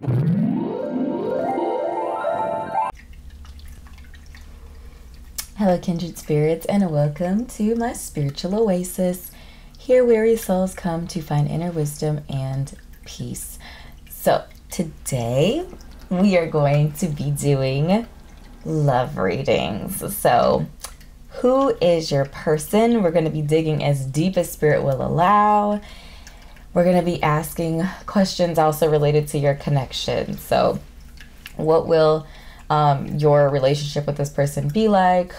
Hello, Kindred Spirits, and welcome to my spiritual oasis. Here, weary souls come to find inner wisdom and peace. So, today we are going to be doing love readings. So, who is your person? We're going to be digging as deep as spirit will allow. We're going to be asking questions also related to your connection. So, what will your relationship with this person be like?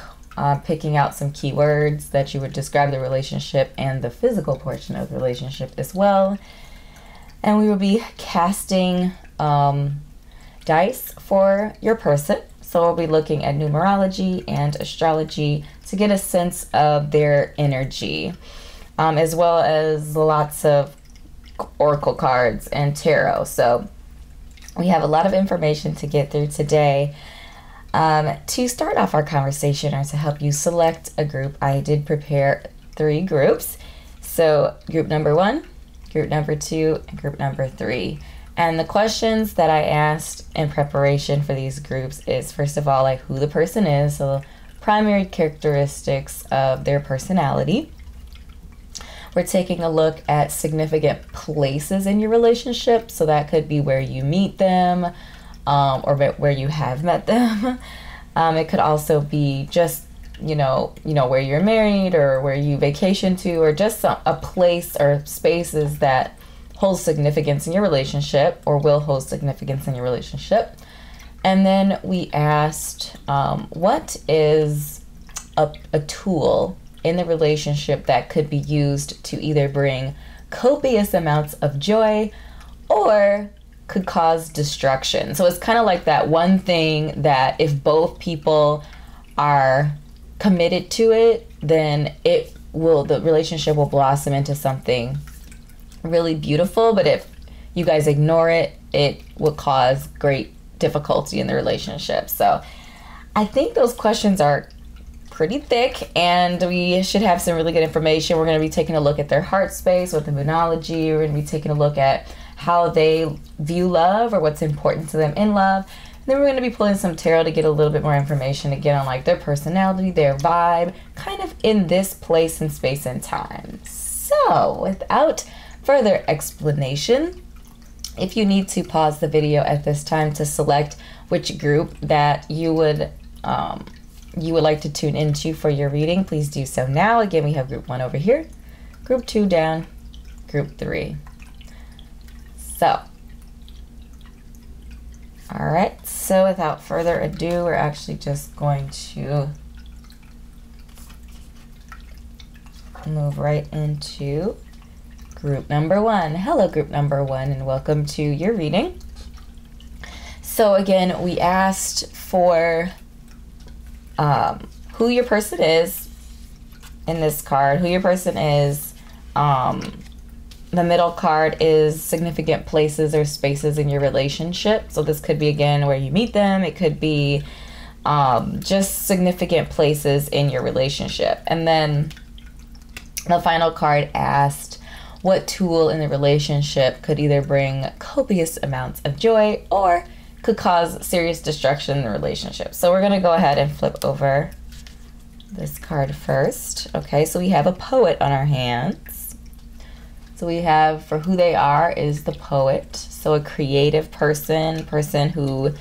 Picking out some keywords that you would describe the relationship and the physical portion of the relationship as well. And we will be casting dice for your person. So we'll be looking at numerology and astrology to get a sense of their energy, as well as lots of oracle cards and tarot. So we have a lot of information to get through today. To start off our conversation, or to help you select a group, I did prepare 3 groups. So group number 1, group number 2, and group number 3. And the questions that I asked in preparation for these groups is, first of all, like who the person is, so primary characteristics of their personality. We're taking a look at significant places in your relationship, so that could be where you meet them, or where you have met them. It could also be just, you know, where you're married or where you vacation to, or just a place or spaces that hold significance in your relationship or will hold significance in your relationship. And then we asked, what is a tool in the relationship that could be used to either bring copious amounts of joy or could cause destruction. So it's kind of like that one thing that if both people are committed to it, then the relationship will blossom into something really beautiful. But if you guys ignore it, it will cause great difficulty in the relationship. So I think those questions are pretty thick, and we should have some really good information. We're going to be taking a look at their heart space with the Moonology. We're going to be taking a look at how they view love or what's important to them in love. And then we're going to be pulling some tarot to get a little bit more information again on like their personality, their vibe, kind of in this place and space and time. So without further explanation, if you need to pause the video at this time to select which group that you would like to tune into for your reading, please do so now. Again, we have group 1 over here, group 2 down, group 3. So, all right, so without further ado, we're actually just going to move right into group number 1. Hello, group number 1, and welcome to your reading. So again, we asked for who your person is in this card, who your person is. The middle card is significant places or spaces in your relationship. So this could be, again, where you meet them. It could be just significant places in your relationship. And then the final card asked what tool in the relationship could either bring copious amounts of joy or could cause serious destruction in the relationship. So we're going to go ahead and flip over this card first. Okay, so we have a poet on our hands. So we have, for who they are, is the poet. So a creative person who,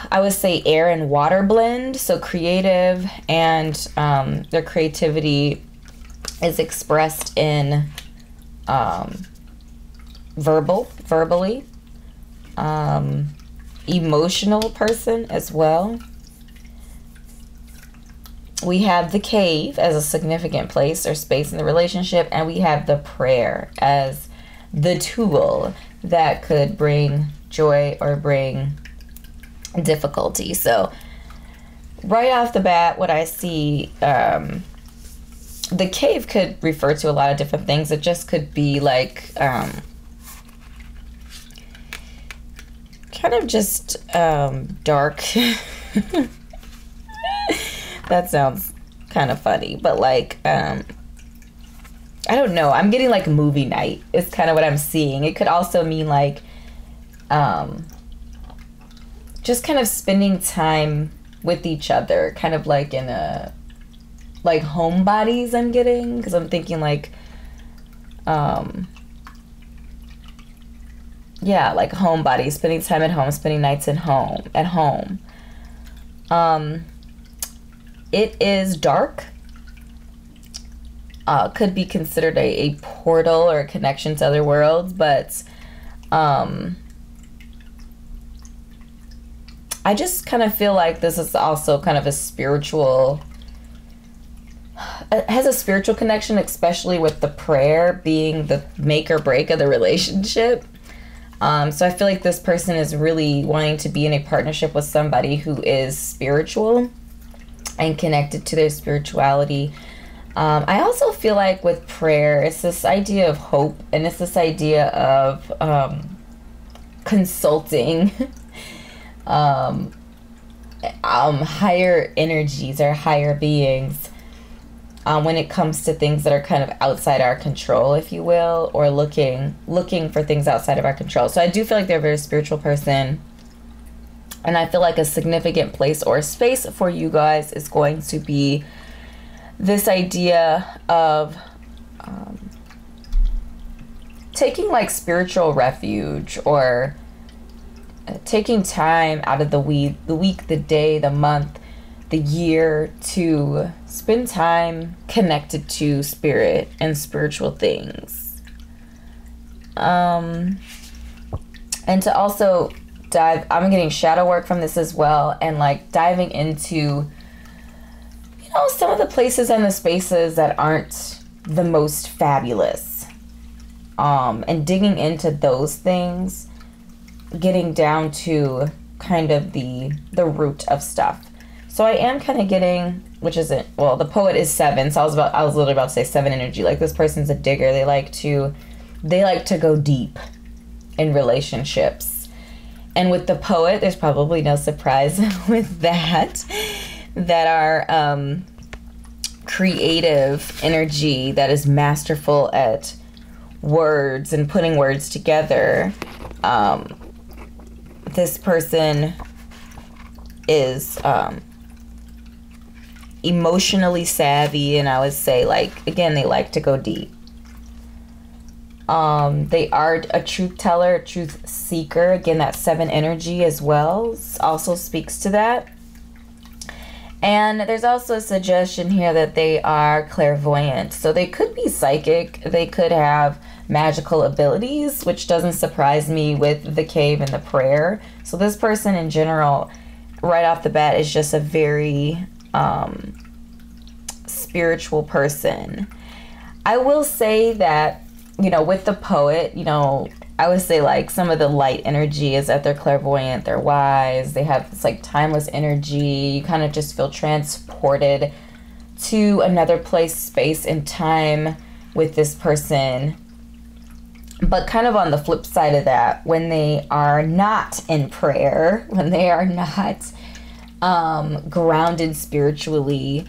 I would say, air and water blend. So creative, and their creativity is expressed in verbally. Emotional person as well. We have the cave as a significant place or space in the relationship, and we have the prayer as the tool that could bring joy or bring difficulty. So right off the bat, what I see, the cave could refer to a lot of different things. It just could be like kind of just dark. That sounds kind of funny, but like I don't know, I'm getting like movie night is kind of what I'm seeing. It could also mean like just kind of spending time with each other, kind of like in a, like homebodies I'm getting, because I'm thinking like, yeah, like homebodies, spending time at home, spending nights at home. It is dark. Could be considered a portal or a connection to other worlds, but I just kind of feel like this is also kind of a spiritual, it has a spiritual connection, especially with the prayer being the make or break of the relationship. So I feel like this person is really wanting to be in a partnership with somebody who is spiritual and connected to their spirituality. I also feel like with prayer, it's this idea of hope, and it's this idea of consulting higher energies or higher beings when it comes to things that are kind of outside our control, if you will, or looking for things outside of our control. So I do feel like they're a very spiritual person, and I feel like a significant place or space for you guys is going to be this idea of taking like spiritual refuge, or taking time out of the week, the day, the month, the year to spend time connected to spirit and spiritual things. And to also I'm getting shadow work from this as well, and like diving into, some of the places and the spaces that aren't the most fabulous, and digging into those things, getting down to kind of the root of stuff. So I am kind of getting, which isn't, well, the poet is 7, so I was literally about to say 7 energy. Like, this person's a digger. They like to go deep in relationships. And with the poet, there's probably no surprise with that our creative energy that is masterful at words and putting words together. This person is emotionally savvy, and I would say, like, again, they like to go deep. They are a truth teller, a truth seeker. Again, that 7 energy as well also speaks to that. And there's also a suggestion here that they are clairvoyant. So they could be psychic. They could have magical abilities, which doesn't surprise me with the cave and the prayer. So this person in general, right off the bat, is just a very spiritual person. I will say that, with the poet, I would say, like, some of the light energy is that they're clairvoyant, they're wise, they have this, like, timeless energy. You kind of just feel transported to another place, space, and time with this person. But kind of on the flip side of that, when they are not in prayer, when they are not grounded spiritually,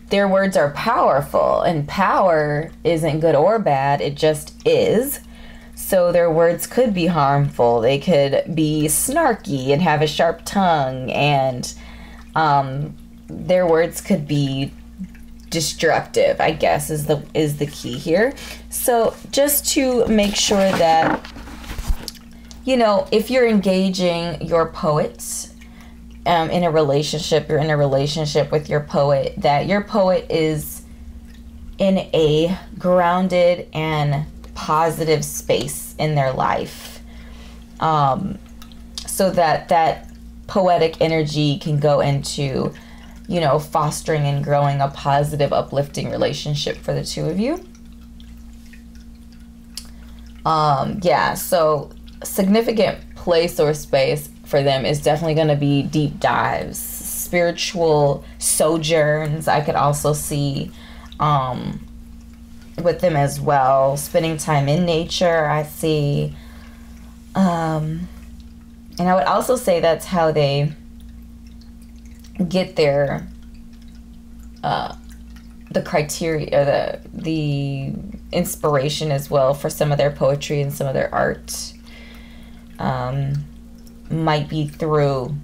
their words are powerful, and power isn't good or bad, it just is. So their words could be harmful. They could be snarky and have a sharp tongue, and their words could be destructive, I guess, is the key here. So just to make sure that, if you're engaging your poet in a relationship, you're in a relationship with your poet, that your poet is in a grounded and positive space in their life, so that poetic energy can go into, fostering and growing a positive, uplifting relationship for the two of you. So significant place or space for them is definitely going to be deep dives, spiritual sojourns. I could also see with them as well, spending time in nature. I see, and I would also say that's how they get their the criteria, or the inspiration as well for some of their poetry and some of their art. might be through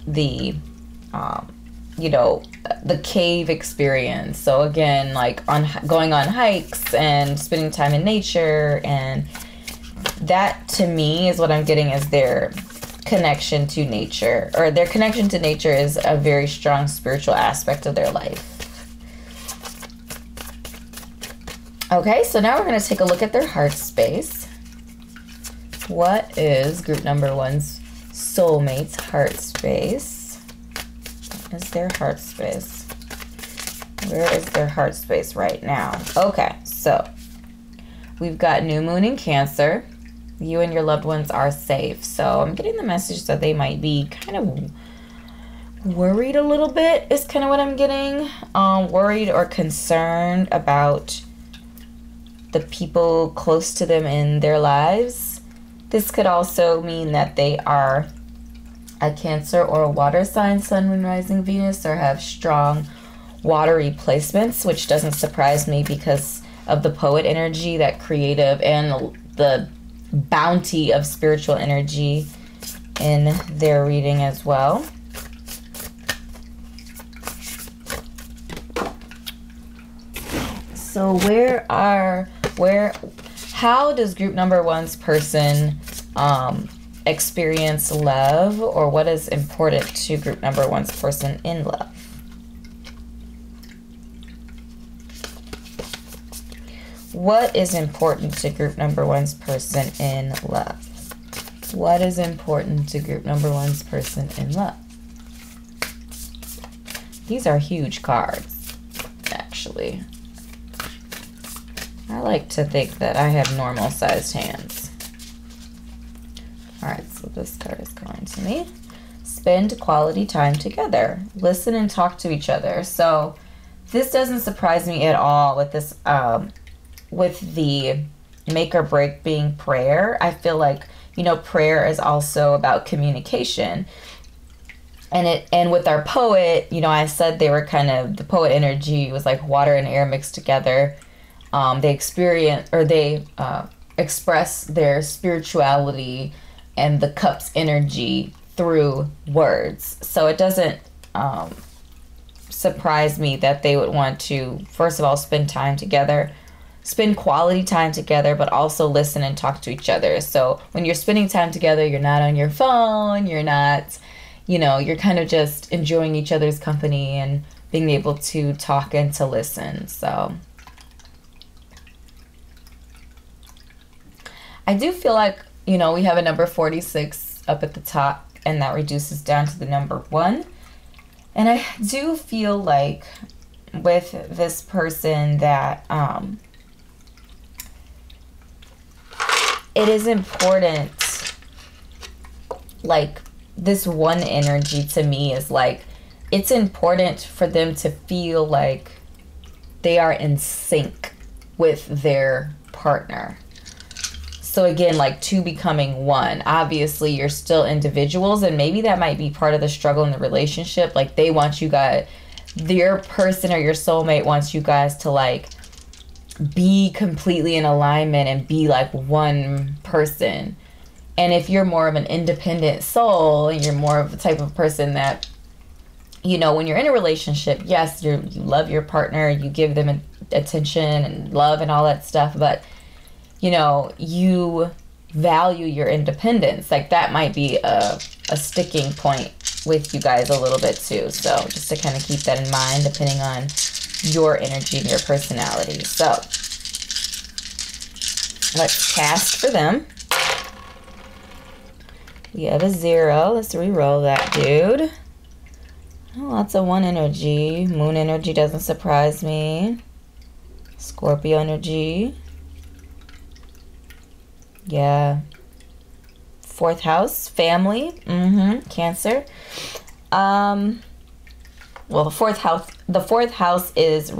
the, you know, the cave experience. So again, like going on hikes and spending time in nature, and that to me is what I'm getting as their connection to nature, or their connection to nature is a very strong spiritual aspect of their life. Okay, so now we're going to take a look at their heart space. What is group number one's soulmate's heart space? What is their heart space? Where is their heart space right now? Okay, so we've got new moon in Cancer. You and your loved ones are safe. So I'm getting the message that they might be kind of worried a little bit, is kind of what I'm getting. Worried or concerned about the people close to them in their lives. This could also mean that they are a Cancer or a water sign, Sun, Moon, Rising, Venus, or have strong watery placements, which doesn't surprise me because of the poet energy, that creative and the bounty of spiritual energy in their reading as well. So how does group number one's person experience love, or what is important to group number one's person in love? What is important to group number one's person in love? What is important to group number one's person in love? These are huge cards, actually. I like to think that I have normal sized hands. Alright, so this card is going to me. Spend quality time together. Listen and talk to each other. So this doesn't surprise me at all with this, with the make or break being prayer. I feel like, you know, prayer is also about communication. And with our poet, you know, I said they were kind of, the poet energy was like water and air mixed together. They experience, or they express their spirituality and the cup's energy through words. So it doesn't surprise me that they would want to, first of all, spend time together, spend quality time together, but also listen and talk to each other. So when you're spending time together, you're not on your phone, you're not, you know, you're kind of just enjoying each other's company and being able to talk and to listen. So I do feel like, you know, we have a number 46 up at the top, and that reduces down to the number 1. And I do feel like with this person that it is important, like this one energy to me is like, it's important for them to feel like they are in sync with their partner. So again, like two becoming one. Obviously, you're still individuals, and maybe that might be part of the struggle in the relationship. Like they want you guys, your person or your soulmate wants you guys to like be completely in alignment and be like one person. And if you're more of an independent soul and you're more of the type of person that, you know, when you're in a relationship, yes, you love your partner, you give them attention and love and all that stuff, but you know, you value your independence. Like that might be a sticking point with you guys a little bit too. So just to kind of keep that in mind, depending on your energy and your personality. So let's cast for them. We have a 0. Let's re-roll that, dude. Oh, lots of 1 energy. Moon energy doesn't surprise me. Scorpio energy. Yeah. 4th house, family. Cancer. Well, the fourth house is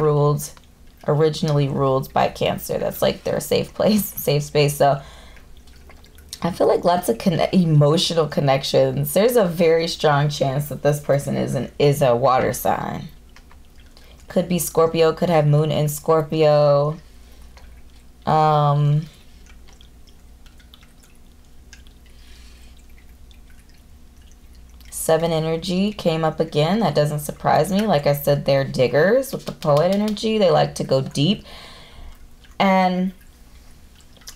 originally ruled by Cancer. That's like their safe place, safe space. So I feel like lots of emotional connections. There's a very strong chance that this person is a water sign. Could be Scorpio, could have moon in 7 energy came up again. That doesn't surprise me. Like I said, they're diggers with the poet energy. They like to go deep. And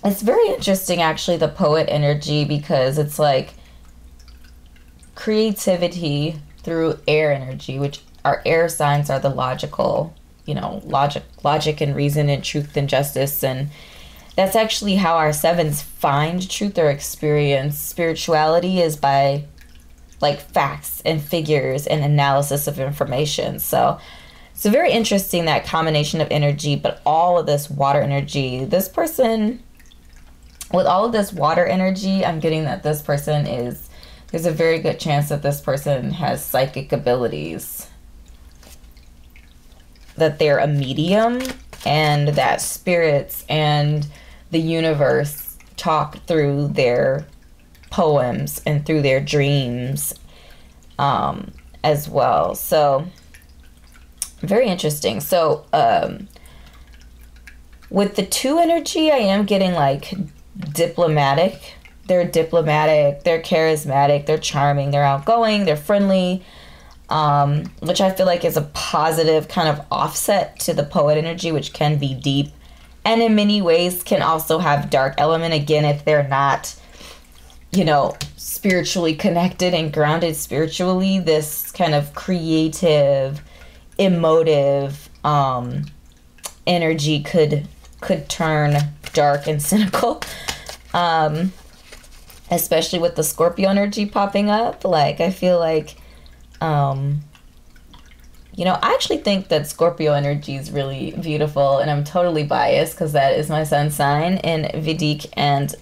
it's very interesting, actually, the poet energy, because it's like creativity through air energy, which our air signs are the logical, you know, logic and reason and truth and justice. And that's actually how our 7s find truth or experience spirituality, is by like facts and figures and analysis of information. So it's very interesting, that combination of energy, but all of this water energy. This person, with all of this water energy, I'm getting that this person is, there's a very good chance that this person has psychic abilities, that they're a medium, and that spirits and the universe talk through their poems and through their dreams as well. So very interesting. So with the 2 energy, I am getting like diplomatic. They're diplomatic, they're charismatic, they're charming, they're outgoing, they're friendly, which I feel like is a positive kind of offset to the poet energy, which can be deep and in many ways can also have dark element, again, if they're not, you know, spiritually connected and grounded spiritually. This kind of creative, emotive energy could turn dark and cynical, especially with the Scorpio energy popping up. Like, I feel like, you know, I actually think that Scorpio energy is really beautiful, and I'm totally biased because that is my sun sign in Vedic and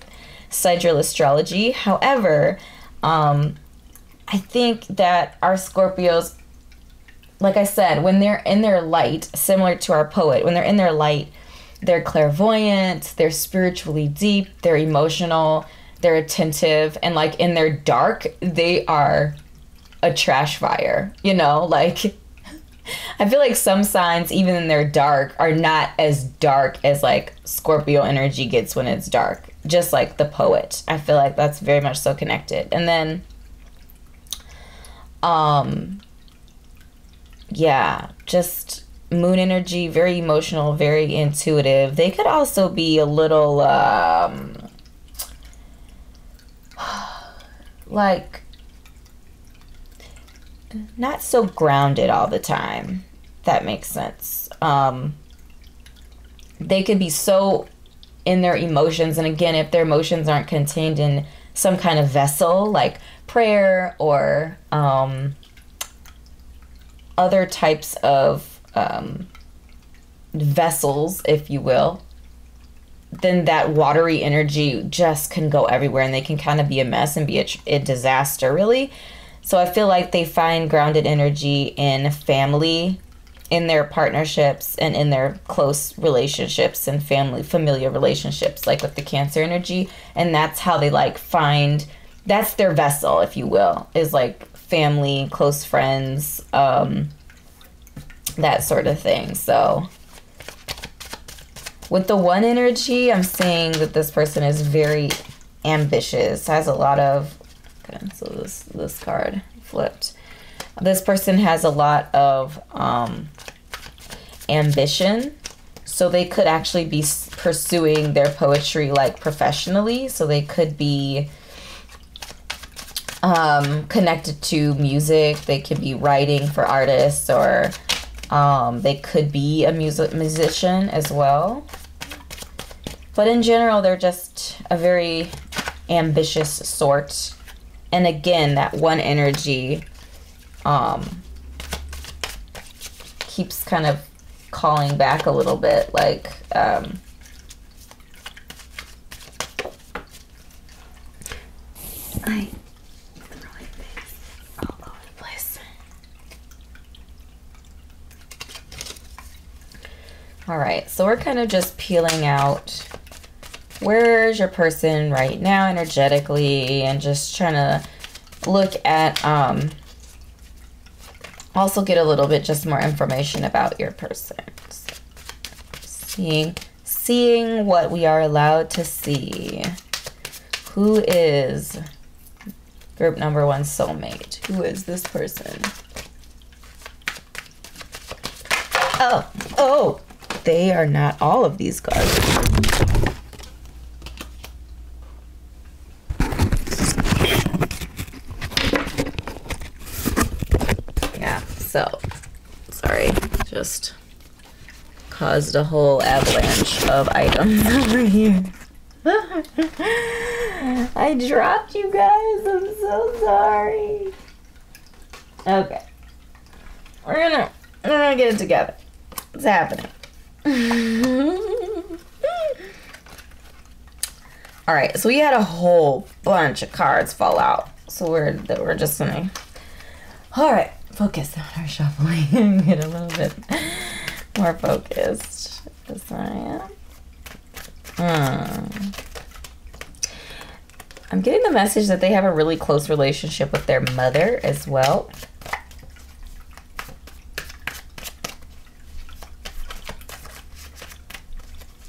Sidereal astrology. However, I think that our Scorpios, like I said, when they're in their light, similar to our poet, when they're in their light, they're clairvoyant, they're spiritually deep, they're emotional, they're attentive, and like in their dark, they are a trash fire, you know, like I feel like some signs, even in their dark, are not as dark as like Scorpio energy gets when it's dark, just like the poet. I feel like that's very much so connected. And then yeah, just moon energy, very emotional, very intuitive. They could also be a little like not so grounded all the time. That makes sense. They could be so in their emotions, and again, if their emotions aren't contained in some kind of vessel like prayer or other types of vessels, if you will, then that watery energy just can go everywhere, and they can kind of be a mess and be a disaster, really. So I feel like they find grounded energy in family, in their partnerships, and in their close relationships and familiar relationships, like with the Cancer energy. And that's how they like find, that's their vessel, if you will, is like family, close friends, that sort of thing. So with the 1 energy, I'm seeing that this person is very ambitious, has a lot of, okay, so this card flipped. This person has a lot of ambition, so they could actually be pursuing their poetry like professionally. So they could be connected to music. They could be writing for artists, or they could be a musician as well. But in general, they're just a very ambitious sort. And again, that 1 energy keeps kind of calling back a little bit, like I throwing things all over the place. All right, so we're kind of just peeling out where's your person right now energetically, and just trying to look at also get a little bit just more information about your person. So, seeing what we are allowed to see. Who is Group number one soulmate. Who is this person? Oh, they are not all of these cards. Yeah, so, sorry, just caused a whole avalanche of items over here. I dropped you guys, I'm so sorry. Okay. We're gonna get it together. It's happening. Alright, so we had a whole bunch of cards fall out. So we're just gonna... Alright, focus on our shuffling and get a little bit more focused. Yes, I am. I'm getting the message that they have a really close relationship with their mother as well.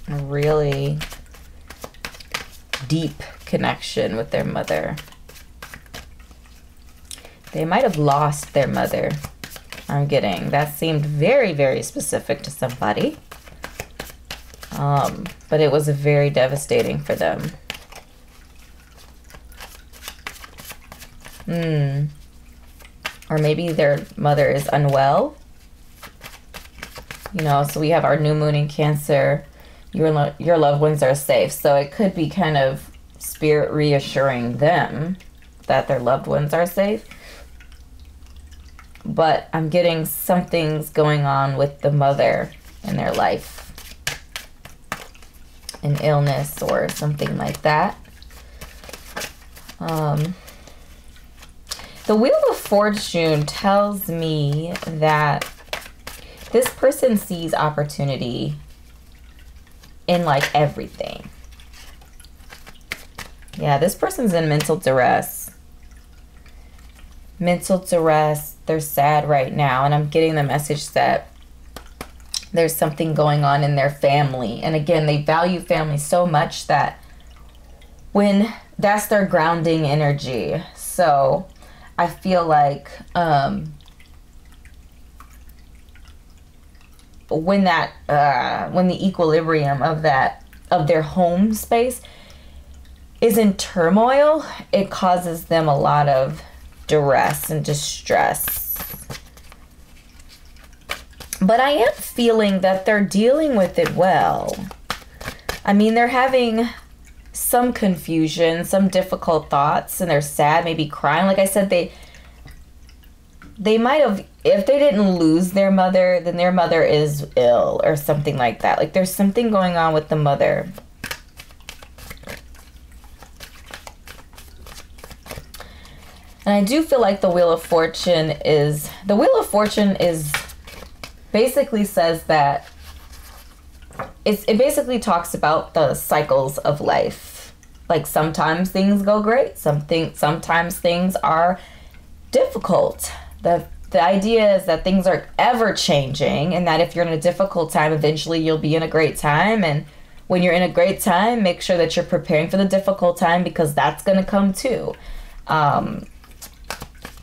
A really deep connection with their mother. They might have lost their mother. I'm getting that seemed very, very specific to somebody. But it was very devastating for them. Or maybe their mother is unwell. You know, so we have our new moon in Cancer. Your loved ones are safe. So it could be kind of spirit reassuring them that their loved ones are safe. But I'm getting something's going on with the mother in their life. An illness or something like that. The Wheel of Fortune tells me that this person sees opportunity in like everything. Yeah, this person's in mental duress. Mental duress. They're sad right now. And I'm getting the message that there's something going on in their family. And again, they value family so much that when that's their grounding energy. So I feel like when the equilibrium of their home space is in turmoil, it causes them a lot of duress and distress. But I am feeling that they're dealing with it well. I mean, they're having some confusion, some difficult thoughts, and they're sad, maybe crying. Like I said, they might have, if they didn't lose their mother, then their mother is ill or something like that. Like there's something going on with the mother. And I do feel like the Wheel of Fortune is basically says that it basically talks about the cycles of life. Like sometimes things go great, sometimes things are difficult. The idea is that things are ever changing, and that if you're in a difficult time, eventually you'll be in a great time. And when you're in a great time, make sure that you're preparing for the difficult time, because that's going to come too.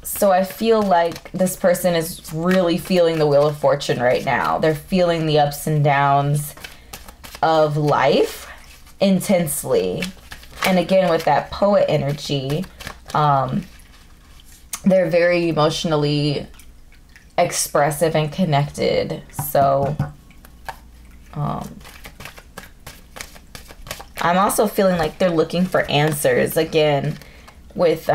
So I feel like this person is really feeling the Wheel of Fortune right now. They're feeling the ups and downs of life intensely. And again, with that poet energy, they're very emotionally expressive and connected. So I'm also feeling like they're looking for answers. Again, with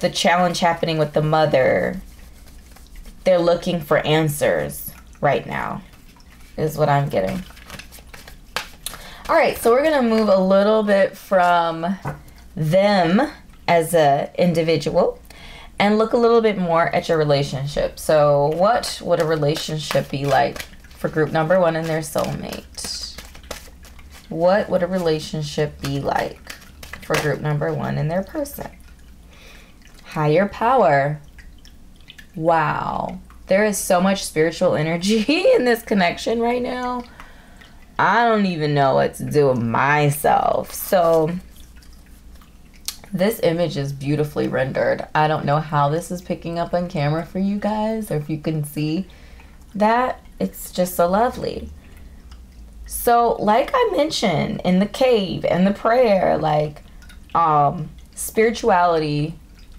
the challenge happening with the mother, they're looking for answers right now, is what I'm getting. All right, so we're going to move a little bit from them as an individual and look a little bit more at your relationship. So what would a relationship be like for group number one and their soulmate? What would a relationship be like for group number one and their person? Higher power. Wow. There is so much spiritual energy in this connection right now. I don't even know what to do with myself. So This image is beautifully rendered. I don't know how this is picking up on camera for you guys, or if you can see that. It's just so lovely. So like I mentioned in the cave and the prayer, like spirituality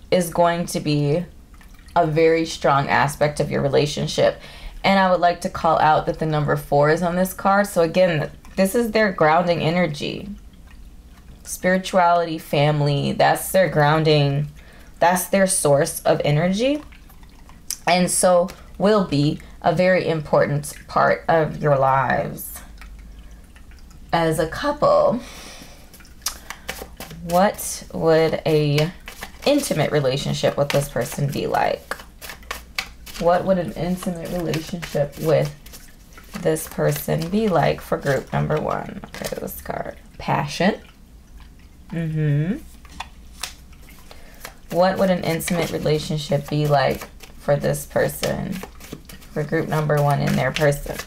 is going to be a very strong aspect of your relationship. And I would like to call out that the number 4 is on this card. So again, this is their grounding energy. Spirituality, family, that's their grounding, that's their source of energy. And so will be a very important part of your lives as a couple. What would a intimate relationship with this person be like? What would an intimate relationship with this person be like for group number 1? Okay, this card. Passion. What would an intimate relationship be like for this person? For group number 1 in their person.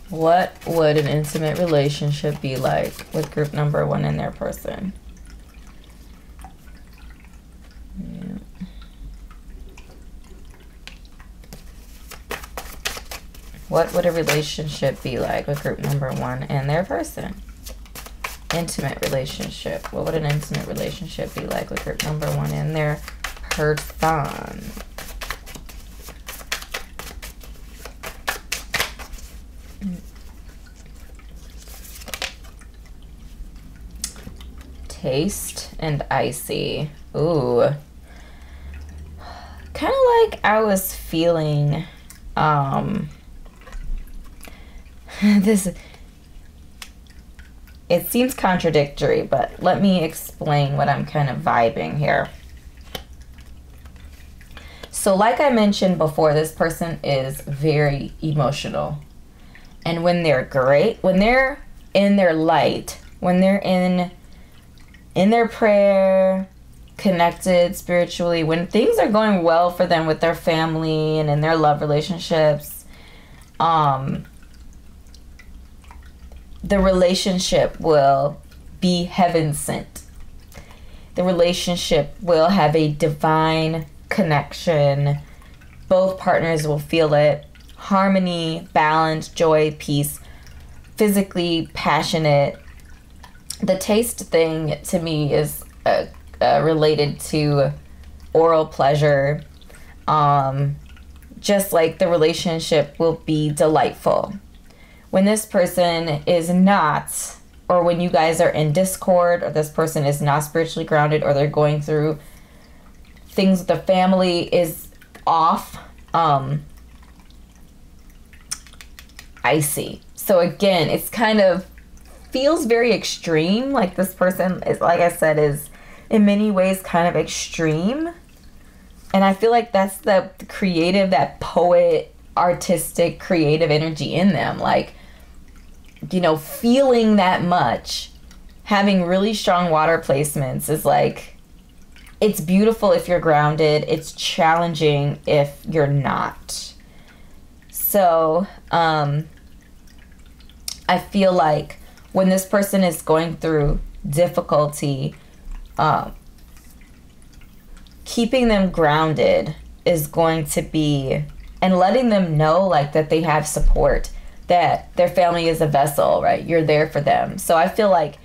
What would an intimate relationship be like with group number 1 in their person? Yeah. What would a relationship be like with group number 1 and their person? Intimate relationship. What would an intimate relationship be like with group number 1 and their person? Taste and icy. Ooh. Kind of like I was feeling this. It seems contradictory, but let me explain what I'm kind of vibing here. So like I mentioned before, this person is very emotional. And when they're great, when they're in their light, when they're in their prayer, connected spiritually, when things are going well for them with their family and in their love relationships, the relationship will be heaven sent. The relationship will have a divine connection. Both partners will feel it. Harmony, balance, joy, peace, physically passionate. The taste thing to me is related to oral pleasure. Just like the relationship will be delightful. When this person is not, or when you guys are in discord, or this person is not spiritually grounded, or they're going through things with the family is off, icy. So again, it's kind of feels very extreme. Like this person is, like I said, is in many ways kind of extreme. And I feel like that's the creative, that poet, artistic, creative energy in them. Like, you know, feeling that much, having really strong water placements is like, it's beautiful if you're grounded. It's challenging if you're not. So, I feel like when this person is going through difficulty, keeping them grounded is going to be, and letting them know like that they have support, that their family is a vessel, right? You're there for them. So I feel like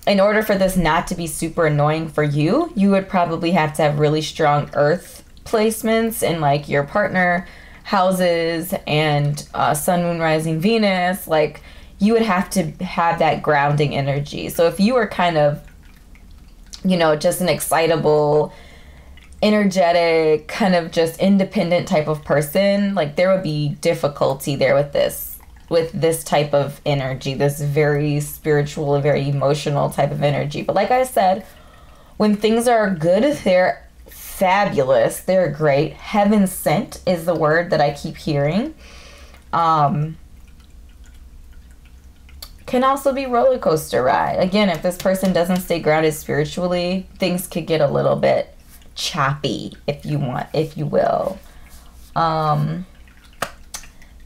in order for this not to be super annoying for you, you would probably have to have really strong earth placements in like your partner houses and sun, moon, rising, Venus. Like you would have to have that grounding energy. So if you were kind of, you know, just an excitable, energetic, kind of just independent type of person, like there would be difficulty there with this type of energy, this very spiritual, very emotional type of energy. But like I said, when things are good, they're fabulous, they're great. Heaven sent is the word that I keep hearing. Can also be roller coaster ride. Again, if this person doesn't stay grounded spiritually, things could get a little bit choppy, if you will.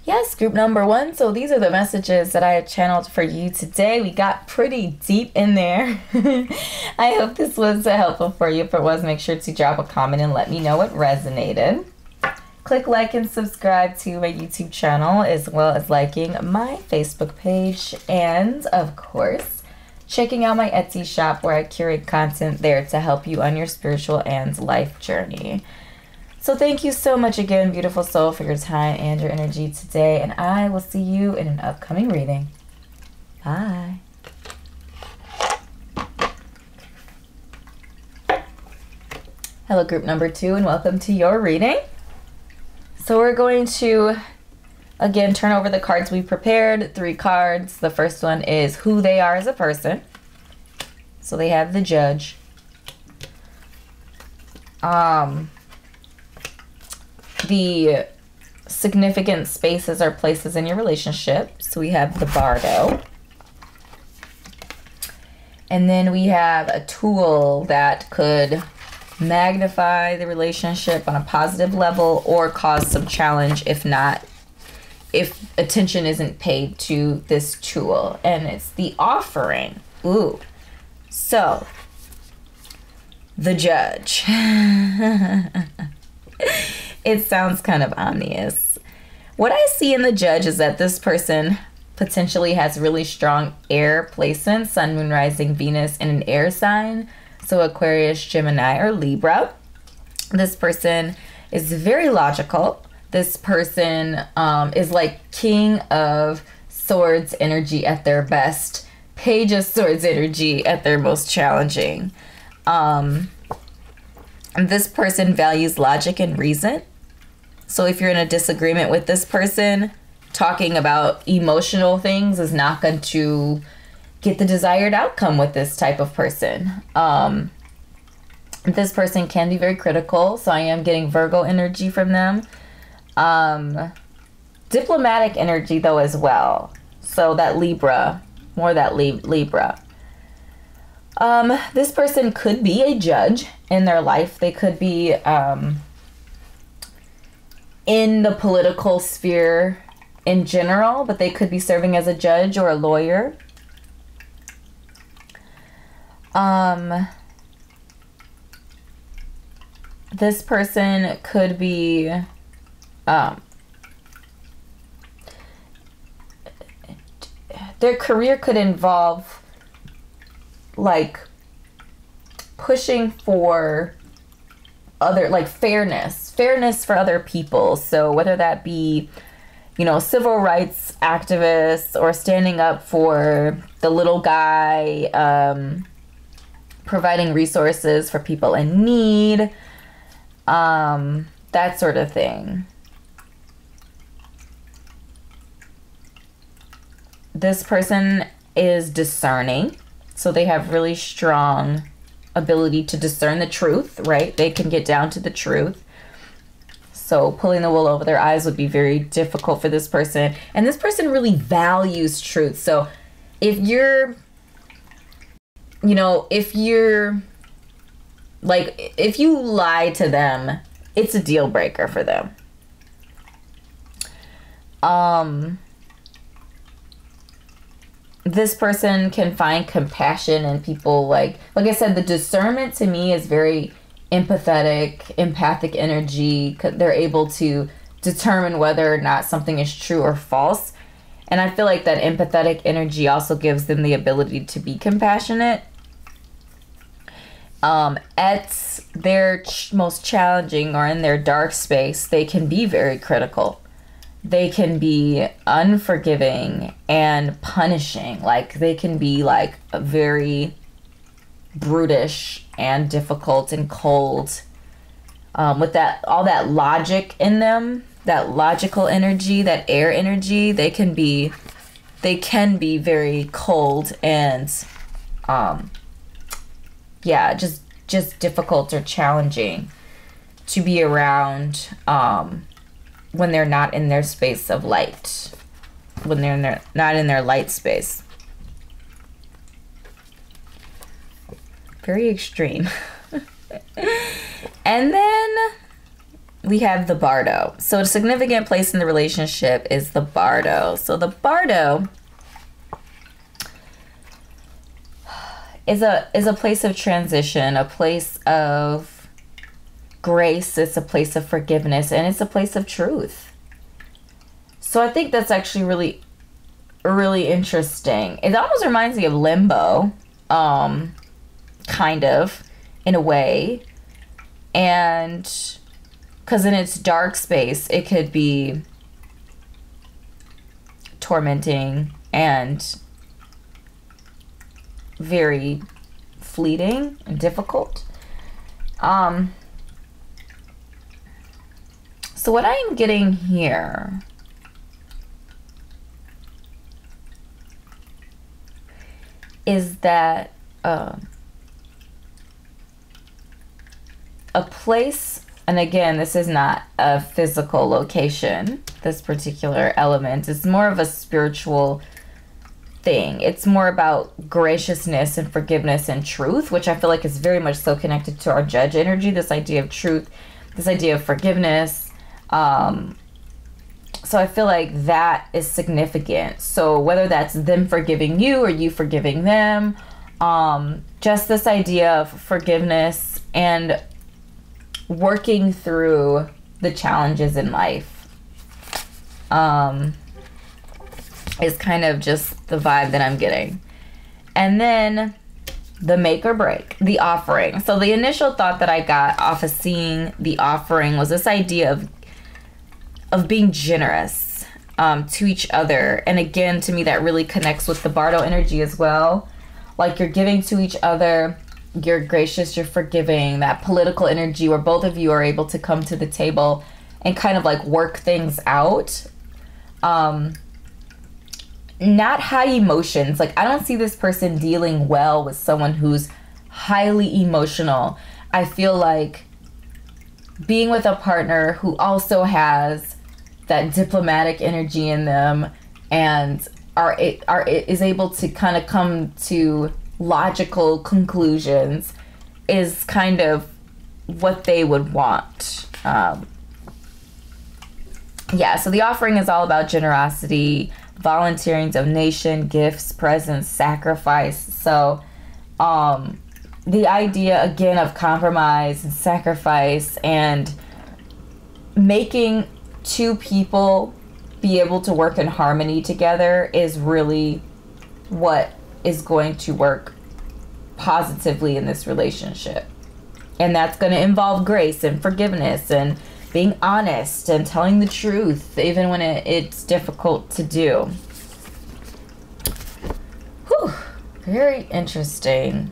Yeah, Yes, group number 1. So these are the messages that I have channeled for you today. We got pretty deep in there. I hope this was helpful for you. If it was, make sure to drop a comment and let me know what resonated. Click like and subscribe to my YouTube channel, as well as liking my Facebook page. And of course, checking out my Etsy shop where I curate content there to help you on your spiritual and life journey. So thank you so much again, beautiful soul, for your time and your energy today. And I will see you in an upcoming reading. Bye. Hello, group number 2, and welcome to your reading. So we're going to, again, turn over the cards we prepared. 3 cards. The first one is who they are as a person. So they have the Judge. The significant spaces or places in your relationship. So we have the Bardo. And then we have a tool that could magnify the relationship on a positive level or cause some challenge if attention isn't paid to this tool. And it's the Offering. Ooh. So, the Judge. It sounds kind of ominous. What I see in the Judge is that this person potentially has really strong air placements, Sun, Moon, Rising, Venus in an air sign. So Aquarius, Gemini, or Libra. This person is very logical. This person is like King of Swords energy at their best. Page of Swords energy at their most challenging. And this person values logic and reason. So if you're in a disagreement with this person, talking about emotional things is not going to get the desired outcome with this type of person. This person can be very critical, so I am getting Virgo energy from them. Diplomatic energy, though, as well. So that Libra, more that Libra. This person could be a judge in their life. They could be in the political sphere in general, but they could be serving as a judge or a lawyer. This person could be their career could involve like pushing for fairness for other people. So whether that be, you know, civil rights activists or standing up for the little guy, providing resources for people in need, that sort of thing. This person is discerning, so they have really strong ability to discern the truth, right? They can get down to the truth. So pulling the wool over their eyes would be very difficult for this person. And this person really values truth. So if you're, you know, if you lie to them, it's a deal breaker for them. This person can find compassion in people. Like I said, the discernment to me is very empathetic, empathic energy. They're able to determine whether or not something is true or false. And I feel like that empathetic energy also gives them the ability to be compassionate. At their most challenging or in their dark space, they can be very critical. They can be unforgiving and punishing. Like they can be like very brutish and difficult and cold. With that, all that logic in them, that logical energy, that air energy, they can be very cold and yeah, just difficult or challenging to be around when they're not in their space of light, when they're not in their light space. Very extreme. And then we have the Bardo. So a significant place in the relationship is the Bardo. So the Bardo is a place of transition, a place of grace, it's a place of forgiveness, and it's a place of truth. So I think that's actually really, really interesting. It almost reminds me of Limbo, kind of, in a way. And because in its dark space, it could be tormenting and very fleeting and difficult. So what I am getting here is that a place, and again, this is not a physical location, this particular element is more of a spiritual thing. It's more about graciousness and forgiveness and truth, which I feel like is very much so connected to our judge energy, this idea of truth, this idea of forgiveness. So I feel like that is significant. So whether that's them forgiving you or you forgiving them, just this idea of forgiveness and working through the challenges in life is kind of just the vibe that I'm getting. And then the make or break, the offering. So the initial thought that I got off of seeing the offering was this idea of being generous to each other. And again, to me, that really connects with the Bardo energy as well. Like you're giving to each other, you're gracious, you're forgiving, that political energy where both of you are able to come to the table and kind of like work things out. Not high emotions. Like I don't see this person dealing well with someone who's highly emotional. I feel like being with a partner who also has that diplomatic energy in them and is able to kind of come to logical conclusions is kind of what they would want. Yeah, so the offering is all about generosity, volunteering, donation, gifts, presents, sacrifice. So the idea again of compromise and sacrifice and making two people be able to work in harmony together is really what is going to work positively in this relationship. And that's going to involve grace and forgiveness and being honest and telling the truth even when it's difficult to do. Whew, very interesting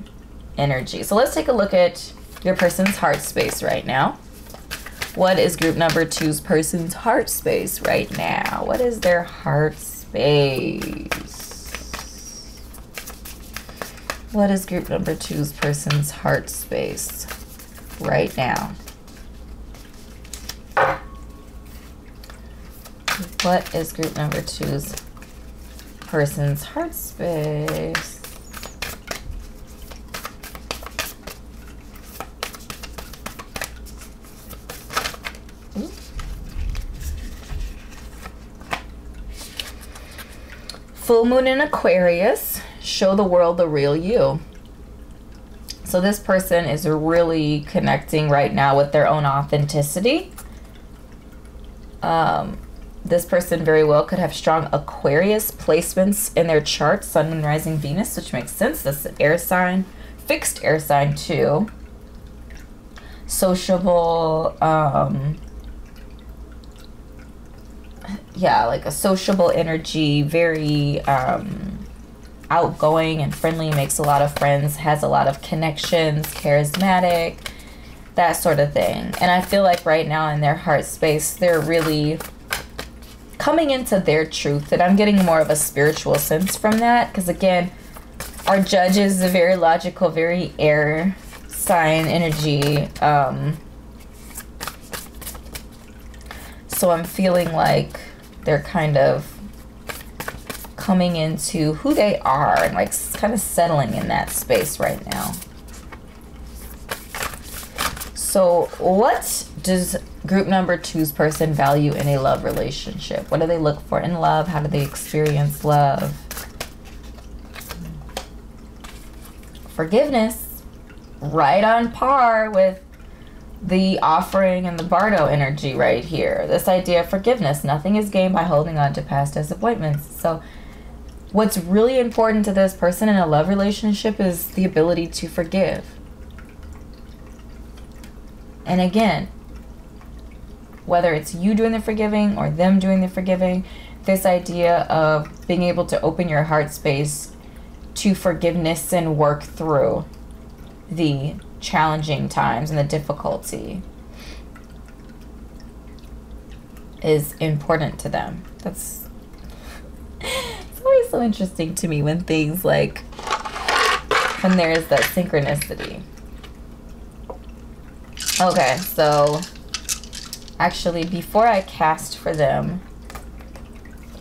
energy. So let's take a look at your person's heart space right now. What is group number 2's person's heart space right now? What is their heart space? What is group number 2's person's heart space right now? What is group number 2's person's heart space? Full moon in Aquarius, show the world the real you. So this person is really connecting right now with their own authenticity. This person very well could have strong Aquarius placements in their chart, Sun, Moon, Rising, Venus, which makes sense. This is an air sign, fixed air sign too. Sociable, yeah, like a sociable energy, very outgoing and friendly, makes a lot of friends, has a lot of connections, charismatic, that sort of thing. And I feel like right now in their heart space, they're really coming into their truth. And I'm getting more of a spiritual sense from that. Because again, our judge is a very logical, very air sign energy. So I'm feeling like they're kind of coming into who they are and like kind of settling in that space right now. So what does group number 2's person value in a love relationship? What do they look for in love? How do they experience love? Forgiveness, right on par with the offering and the Bardo energy right here. This idea of forgiveness. Nothing is gained by holding on to past disappointments. So what's really important to this person in a love relationship is the ability to forgive. And again, whether it's you doing the forgiving or them doing the forgiving, this idea of being able to open your heart space to forgiveness and work through the challenging times and the difficulty is important to them. It's always so interesting to me when things like, when there's that synchronicity. Okay, so actually before I cast for them,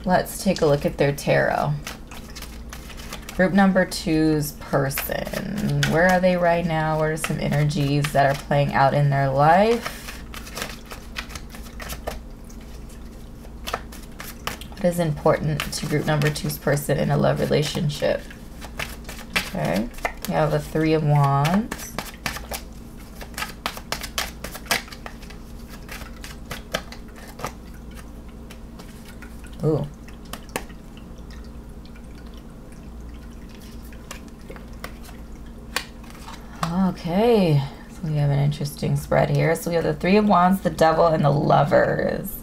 let's take a look at their tarot. Group number 2's person. Where are they right now? What are some energies that are playing out in their life? What is important to group number 2's person in a love relationship? Okay, we have the 3 of Wands. Ooh. Okay, so we have an interesting spread here. So we have the 3 of Wands, the Devil, and the Lovers.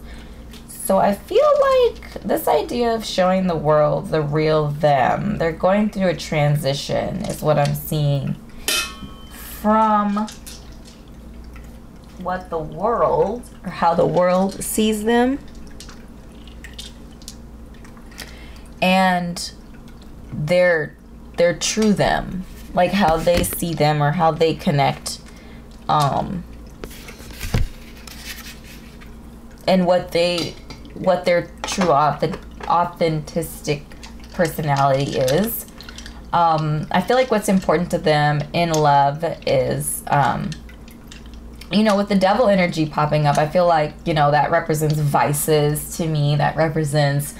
So I feel like this idea of showing the world the real them, they're going through a transition is what I'm seeing from what the world, or how the world sees them, and their true them, like how they see them or how they connect, and what their true authentic personality is. I feel like what's important to them in love is, you know, with the Devil energy popping up, I feel like, you know, that represents vices to me. That represents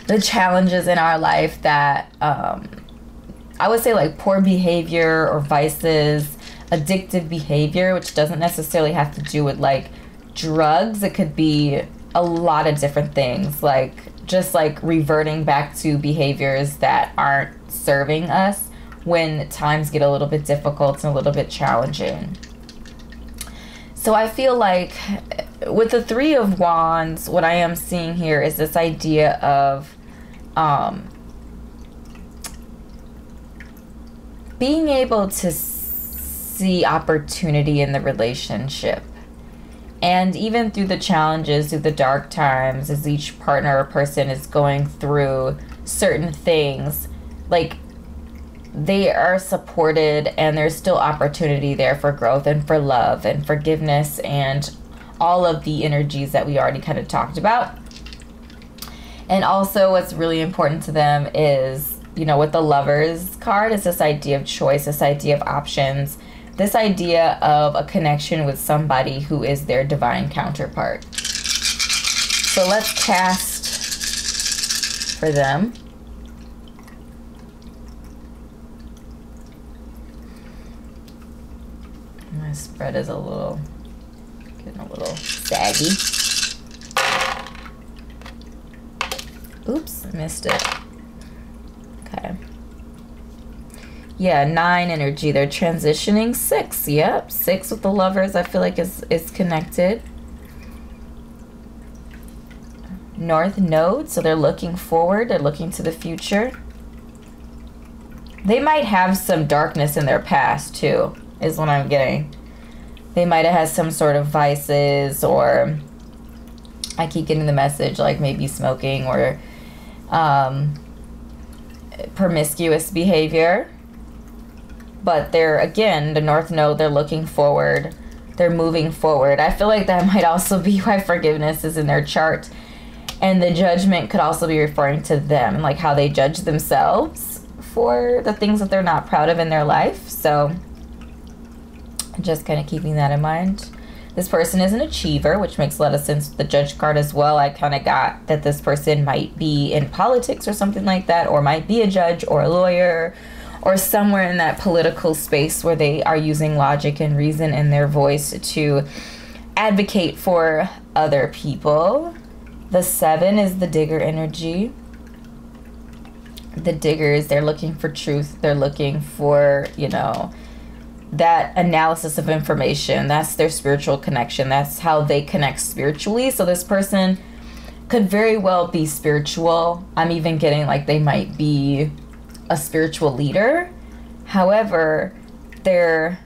the challenges in our life that, I would say, like poor behavior or vices, addictive behavior, which doesn't necessarily have to do with like drugs. It could be a lot of different things, like just like reverting back to behaviors that aren't serving us when times get a little bit difficult and a little bit challenging. So I feel like with the 3 of Wands, what I am seeing here is this idea of being able to see opportunity in the relationship. And even through the challenges, through the dark times, as each partner or person is going through certain things, like they are supported and there's still opportunity there for growth and for love and forgiveness and all of the energies that we already kind of talked about. And also what's really important to them is, you know, with the Lovers card, is this idea of choice, this idea of options, this idea of a connection with somebody who is their divine counterpart. So let's cast for them. My spread is getting a little saggy. Oops, missed it. Okay. Yeah, 9 energy. They're transitioning. 6. Yep, 6 with the Lovers. I feel like is connected. North Node. So they're looking forward. They're looking to the future. They might have some darkness in their past too, is what I'm getting. They might have had some sort of vices, or I keep getting the message like maybe smoking or promiscuous behavior. But they're, again, the North Node, they're looking forward. They're moving forward. I feel like that might also be why forgiveness is in their chart. And the Judgment could also be referring to them, like how they judge themselves for the things that they're not proud of in their life. So Just kind of keeping that in mind. This person is an achiever, which makes a lot of sense with the Judge card as well. I kind of got that this person might be in politics or something like that, or might be a judge or a lawyer, or somewhere in that political space where they are using logic and reason in their voice to advocate for other people. The 7 is the digger energy. The diggers, they're looking for truth. They're looking for, you know, that analysis of information. That's their spiritual connection. That's how they connect spiritually. So this person could very well be spiritual. I'm even getting like they might be a spiritual leader. However, they're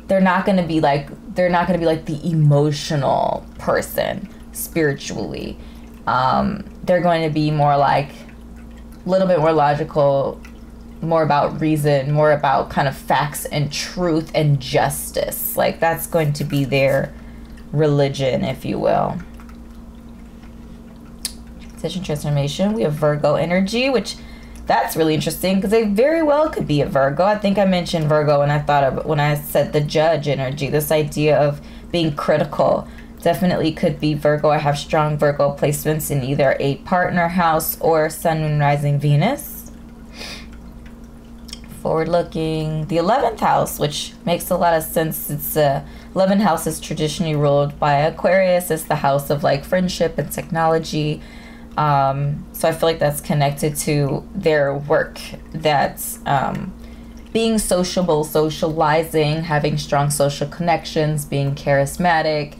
not going to be like the emotional person spiritually. They're going to be more like a little bit more logical, more about reason, more about kind of facts and truth and justice. Like that's going to be their religion, if you will. Transition, transformation. We have Virgo energy, which that's really interesting because they very well could be a Virgo. I think I mentioned Virgo when I said the Judge energy, this idea of being critical. Definitely could be Virgo. I have strong Virgo placements in either a partner house or Sun, Moon, Rising, Venus. Forward looking, the 11th house, which makes a lot of sense. It's 11th house is traditionally ruled by Aquarius. It's the house of like friendship and technology. So I feel like that's connected to their work. That's being sociable, socializing, having strong social connections, being charismatic,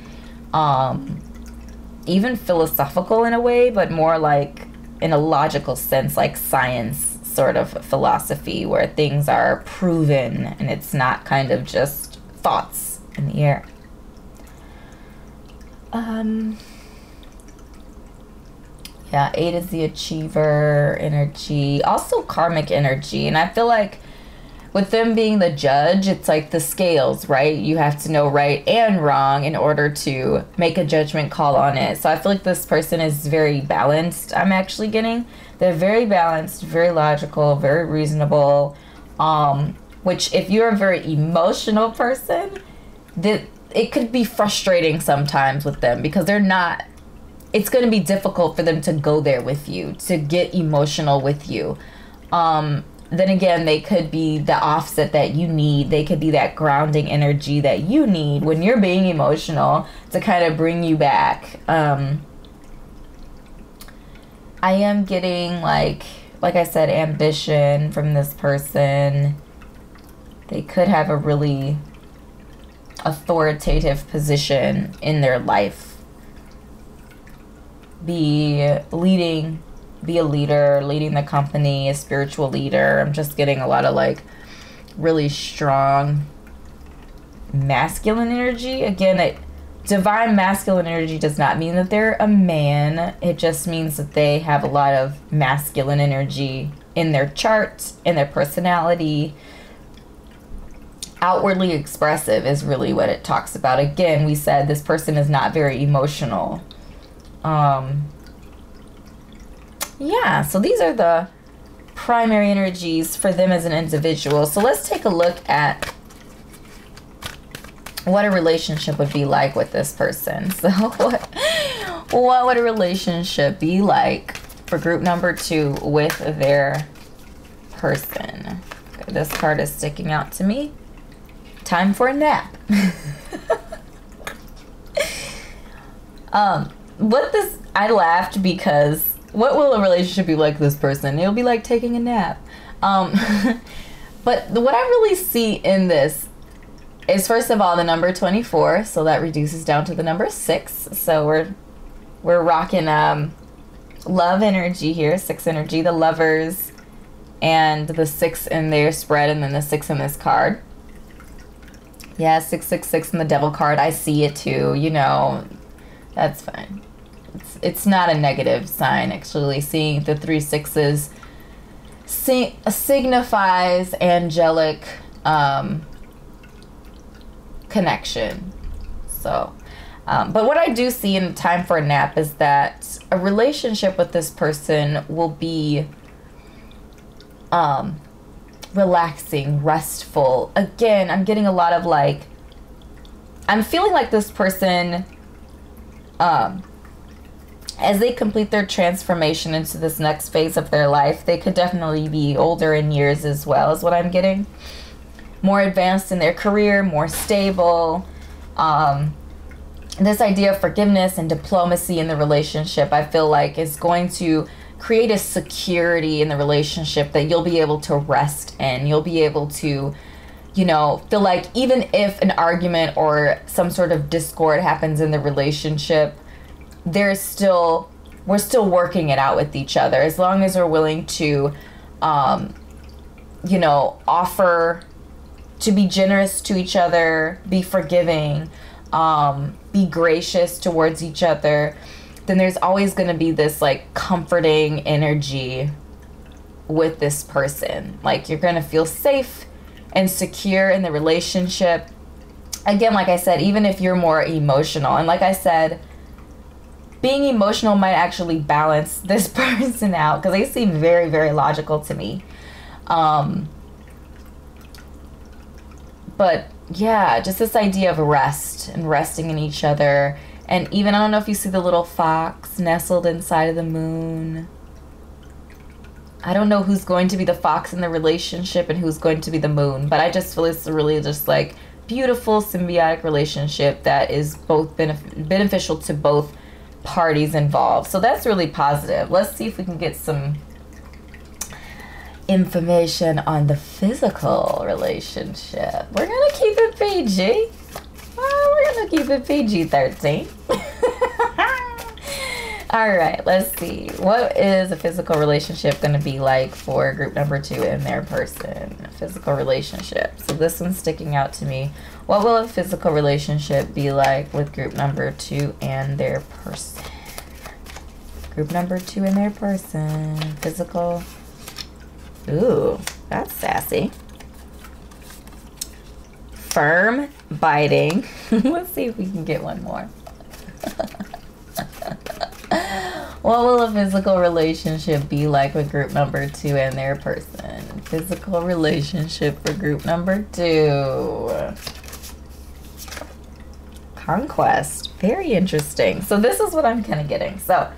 even philosophical in a way, but more like in a logical sense, like science sort of philosophy where things are proven and it's not kind of just thoughts in the air. Yeah, 8 is the achiever energy, also karmic energy. And I feel like with them being the Judge, it's like the scales, right? You have to know right and wrong in order to make a judgment call on it. So I feel like this person is very balanced. I'm actually getting, they're very balanced, very logical, very reasonable. Which if you're a very emotional person, it could be frustrating sometimes with them because they're not, it's going to be difficult for them to go there with you, to get emotional with you. Then again, they could be the offset that you need. They could be that grounding energy that you need when you're being emotional to kind of bring you back. I am getting like I said, ambition from this person. They could have a really authoritative position in their life. Be a leader, leading the company, a spiritual leader. I'm just getting a lot of like really strong masculine energy. Again, divine masculine energy does not mean that they're a man. It just means that they have a lot of masculine energy in their chart, in their personality. Outwardly expressive is really what it talks about. Again, we said this person is not very emotional. Yeah, so these are the primary energies for them as an individual. So let's take a look at what a relationship would be like with this person. So what would a relationship be like for group number 2 with their person? Okay, this card is sticking out to me. Time for a nap. I laughed because what will a relationship be like with this person? It'll be like taking a nap. But what I really see in this is, first of all, the number 24. So that reduces down to the number 6. So we're rocking love energy here, 6 energy, the lovers, and the 6 in their spread, and then the 6 in this card. Yeah, 666 in the devil card. I see it too, you know. That's fine. It's not a negative sign, actually. Seeing the 3 6s signifies angelic connection. So, but what I do see in time for a nap is that a relationship with this person will be relaxing, restful. Again, I'm getting a lot of like I'm feeling like this person, as they complete their transformation into this next phase of their life, they could definitely be older in years as well, is what I'm getting. More advanced in their career, more stable. This idea of forgiveness and diplomacy in the relationship, I feel like, is going to create a security in the relationship that you'll be able to rest in. You'll be able to, you know, feel like even if an argument or some sort of discord happens in the relationship, we're still working it out with each other, as long as we're willing to, you know, offer to be generous to each other, be forgiving, be gracious towards each other. Then there's always going to be this like comforting energy with this person. Like, you're going to feel safe and secure in the relationship. Again, like I said, even if you're more emotional, and like I said, being emotional might actually balance this person out, because they seem very, very logical to me. But yeah, just this idea of rest and resting in each other. And even, I don't know if you see the little fox nestled inside of the moon. I don't know who's going to be the fox in the relationship and who's going to be the moon, but I just feel it's really just like beautiful symbiotic relationship that is both beneficial to both parties involved. So that's really positive. Let's see if we can get some information on the physical relationship. We're gonna keep it PG. We're gonna keep it PG-13. All right, let's see. What is a physical relationship going to be like for group number 2 and their person? A physical relationship. So this one's sticking out to me. What will a physical relationship be like with group number 2 and their person? Group number 2 and their person. Physical. Ooh, that's sassy. Firm, biting. Let's see if we can get one more. What will a physical relationship be like with group number 2 and their person? Physical relationship for group number 2. Conquest. Very interesting. So this is what I'm kind of getting. So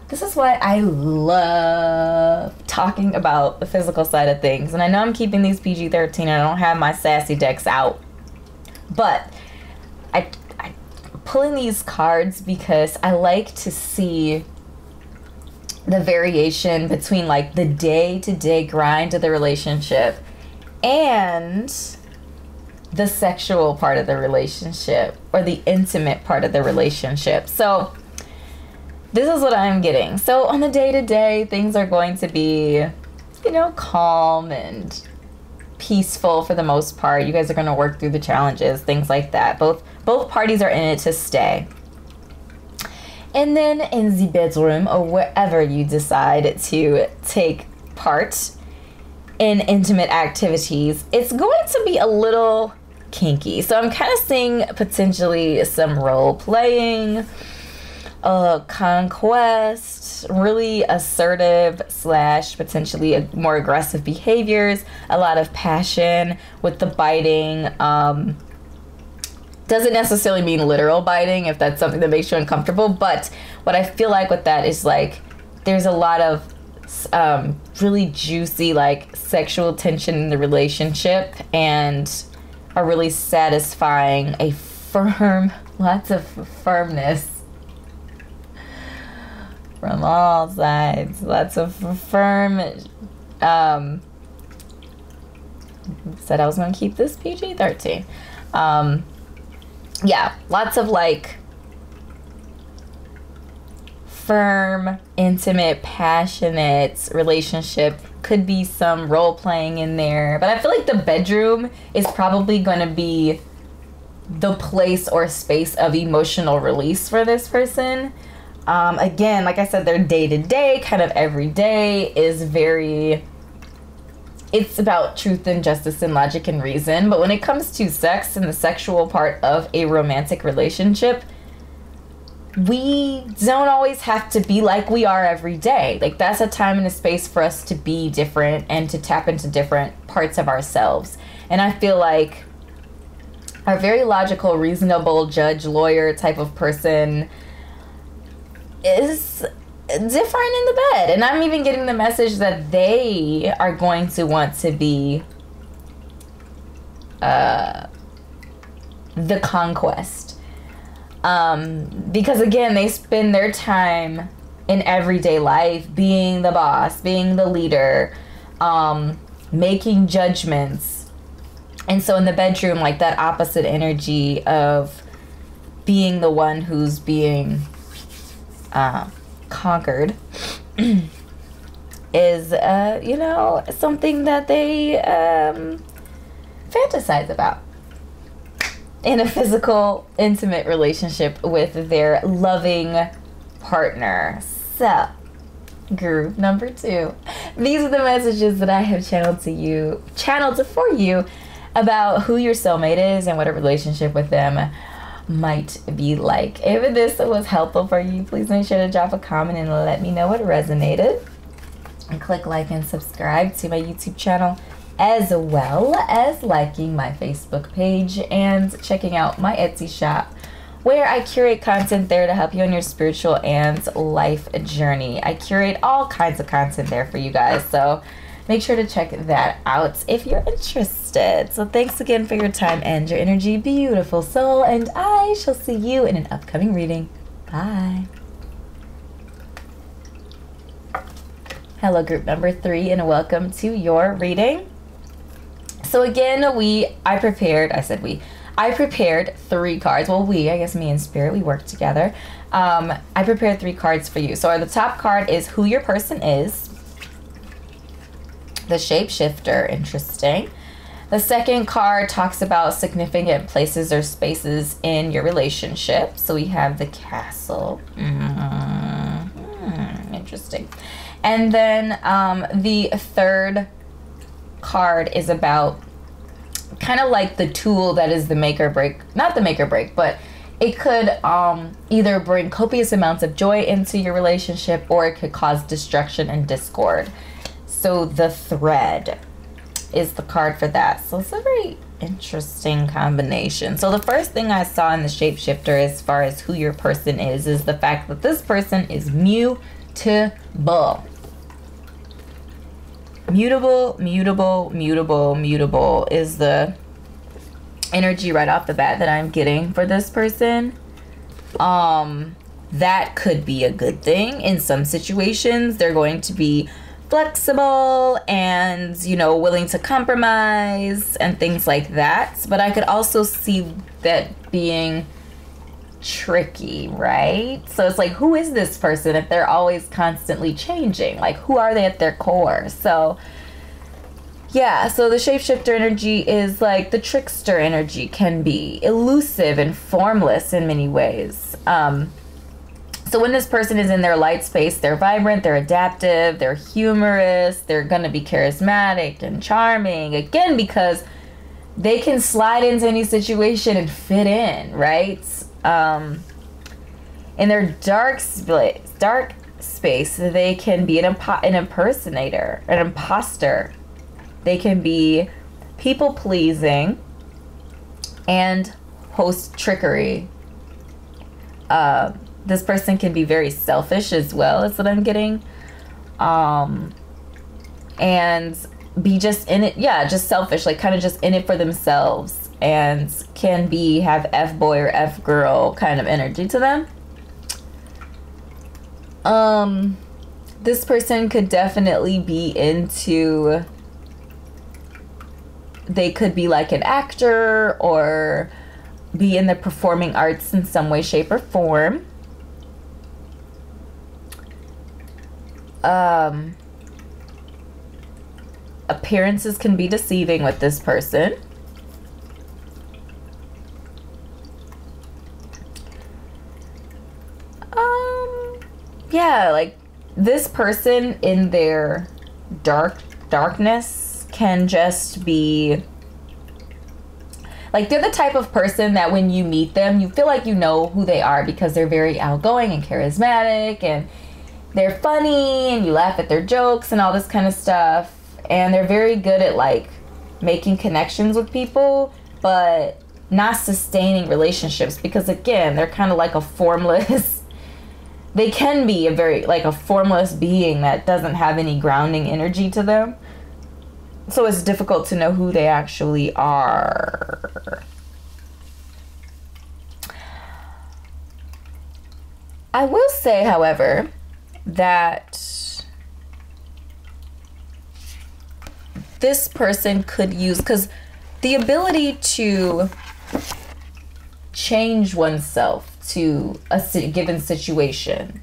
this is why I love talking about the physical side of things. And I know I'm keeping these PG-13 and I don't have my sassy decks out. But I'm pulling these cards because I like to see the variation between like the day-to-day grind of the relationship and the sexual part of the relationship, or the intimate part of the relationship. So this is what I'm getting. So on the day-to-day, things are going to be, you know, calm and peaceful for the most part. You guys are going to work through the challenges, things like that. Both parties are in it to stay. And then in the bedroom, or wherever you decide to take part in intimate activities, it's going to be a little kinky. So I'm kind of seeing potentially some role playing, conquest, really assertive / potentially more aggressive behaviors, a lot of passion with the biting. Doesn't necessarily mean literal biting if that's something that makes you uncomfortable, but what I feel like with that is like there's a lot of really juicy like sexual tension in the relationship, and a really satisfying, lots of firmness from all sides, lots of firm. Said I was going to keep this PG-13. Yeah, lots of like firm, intimate, passionate relationship. Could be some role playing in there, but I feel like the bedroom is probably going to be the place or space of emotional release for this person. Again, like I said, their day-to-day, kind of every day is it's about truth and justice and logic and reason. But when it comes to sex and the sexual part of a romantic relationship, we don't always have to be like we are every day. Like, that's a time and a space for us to be different and to tap into different parts of ourselves. And I feel like a very logical, reasonable judge, lawyer type of person is different in the bed. And I'm even getting the message that they are going to want to be the conquest. Because again, they spend their time in everyday life being the boss, being the leader, making judgments. And so in the bedroom, like that opposite energy of being the one who's being conquered is, you know, something that they fantasize about in a physical, intimate relationship with their loving partner. So, group number 2. These are the messages that I have channeled for you about who your soulmate is and what a relationship with them might be like. If this was helpful for you, please make sure to drop a comment and let me know what resonated. And click like and subscribe to my YouTube channel, as well as liking my Facebook page and checking out my Etsy shop, where I curate content there to help you on your spiritual and life journey. I curate all kinds of content there for you guys, so make sure to check that out if you're interested. So thanks again for your time and your energy, beautiful soul, and I shall see you in an upcoming reading. Bye. Hello, group number 3, and welcome to your reading. So again, I prepared 3 cards. Well, I guess me and Spirit, we work together. I prepared 3 cards for you. So the top card is who your person is. The shapeshifter, interesting. The second card talks about significant places or spaces in your relationship. So we have the castle. Interesting. And then the third card is about kind of like the tool that is the make or break. Not the make or break, but it could either bring copious amounts of joy into your relationship, or it could cause destruction and discord. So the thread is the card for that. So it's a very interesting combination. So the first thing I saw in the shapeshifter as far as who your person is the fact that this person is mutable. Mutable, mutable, mutable, mutable is the energy right off the bat that I'm getting for this person. That could be a good thing. In some situations, they're going to be flexible and, you know, willing to compromise and things like that. But I could also see that being tricky, right? So it's like, who is this person if they're always constantly changing? Like, who are they at their core? So yeah, so the shapeshifter energy is like the trickster energy, can be elusive and formless in many ways. So when this person is in their light space, they're vibrant, they're adaptive, they're humorous, they're gonna be charismatic and charming, again, because they can slide into any situation and fit in, right? In their dark space, they can be an impersonator, an imposter. They can be people-pleasing and host trickery. This person can be very selfish as well, is what I'm getting. And be just in it, just selfish, like kind of just in it for themselves, and can have F-boy or F-girl kind of energy to them. This person could definitely be into, they could be like an actor or be in the performing arts in some way, shape, or form. Appearances can be deceiving with this person. Yeah, like this person in their darkness can just be like, they're the type of person that when you meet them, you feel like you know who they are because they're very outgoing and charismatic and they're funny and you laugh at their jokes and all this kind of stuff. And they're very good at like making connections with people, but not sustaining relationships, because again, they're kind of like a formless, they can be a very, like a formless being that doesn't have any grounding energy to them. So it's difficult to know who they actually are. I will say, however, that this person could use, because the ability to change oneself to a given situation,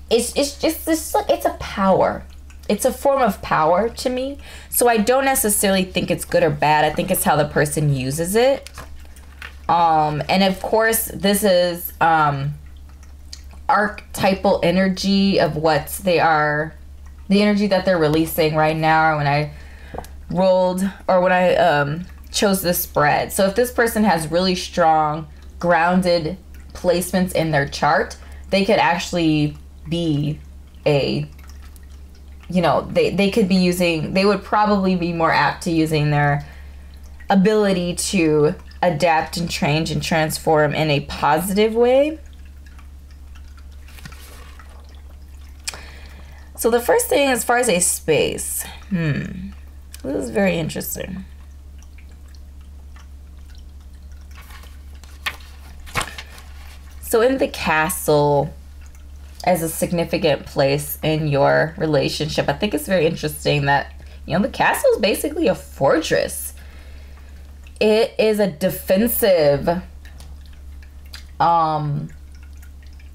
it's a power. It's a form of power to me. So I don't necessarily think it's good or bad. I think it's how the person uses it. And of course, this is archetypal energy of what they are, the energy that they're releasing right now. When I rolled, or when I chose this spread. So if this person has really strong grounded placements in their chart, they could actually be a, you know, they could be using, they would probably be more apt to using their ability to adapt and change and transform in a positive way. So the first thing, as far as a space, this is very interesting. So in the castle, as a significant place in your relationship, I think it's very interesting that, you know, the castle is basically a fortress. It is a defensive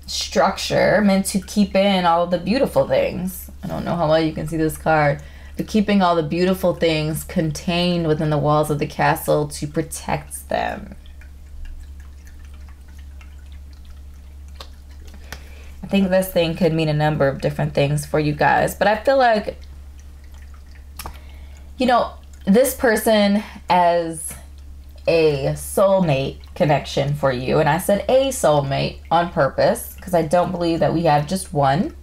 structure meant to keep in all of the beautiful things. I don't know how well you can see this card, but keeping all the beautiful things contained within the walls of the castle to protect them. I think this thing could mean a number of different things for you guys, but I feel like, you know, this person as a soulmate connection for you, and I said a soulmate on purpose because I don't believe that we have just one.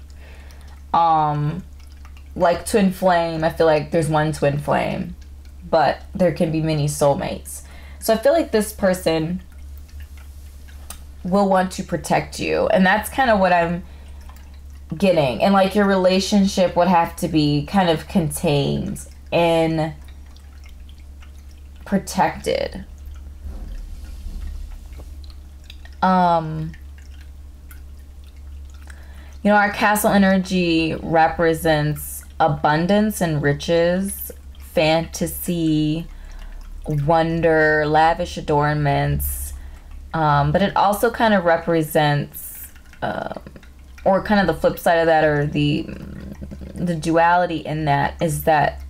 Like twin flame, I feel like there's one twin flame, but there can be many soulmates. So I feel like this person will want to protect you, and that's kind of what I'm getting. And like your relationship would have to be kind of contained and protected. You know, our castle energy represents abundance and riches, fantasy, wonder, lavish adornments, but it also kind of represents, or kind of the flip side of that, or the duality in that is that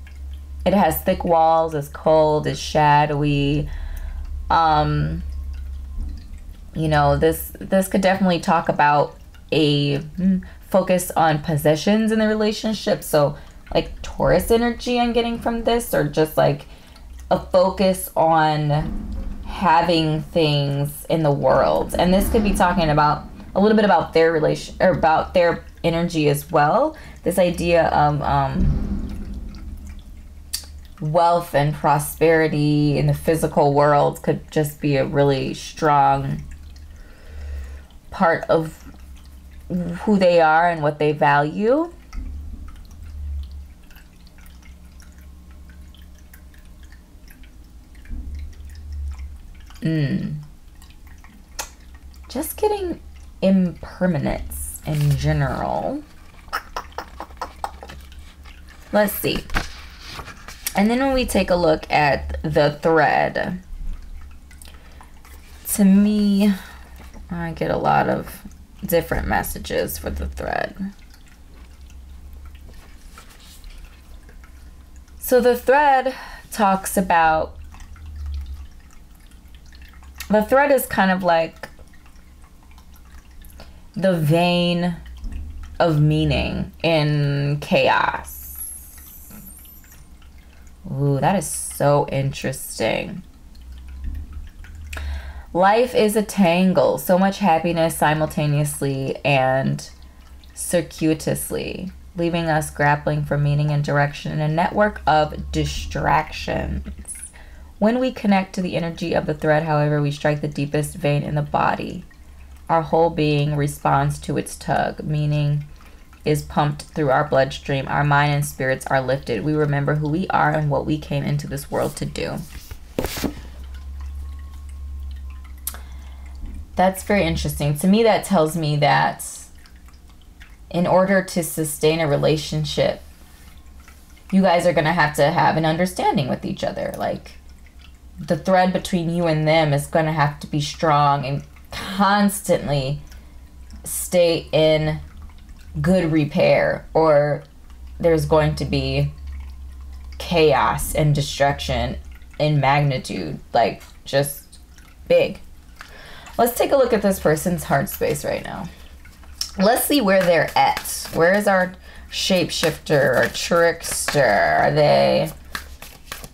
it has thick walls, is cold, is shadowy. You know, this could definitely talk about a focus on possessions in the relationship. So like Taurus energy I'm getting from this, or just like a focus on having things in the world. And this could be talking about a little bit about their relation, or about their energy as well. This idea of wealth and prosperity in the physical world could just be a really strong part of who they are and what they value. Just getting impermanence in general. Let's see. And then when we take a look at the thread, to me, I get a lot of different messages for the thread. So the thread talks about, the thread is kind of like the vein of meaning in chaos. Ooh, that is so interesting. Life is a tangle, so much happiness simultaneously and circuitously, leaving us grappling for meaning and direction in a network of distractions. When we connect to the energy of the thread, however, we strike the deepest vein in the body. Our whole being responds to its tug, meaning is pumped through our bloodstream. Our mind and spirits are lifted. We remember who we are and what we came into this world to do. That's very interesting. To me, that tells me that in order to sustain a relationship, you guys are going to have an understanding with each other. Like, the thread between you and them is going to have to be strong and constantly stay in good repair, or there's going to be chaos and destruction in magnitude, like just big. Let's take a look at this person's heart space right now. Let's see where they're at. Where is our shapeshifter or trickster? Are they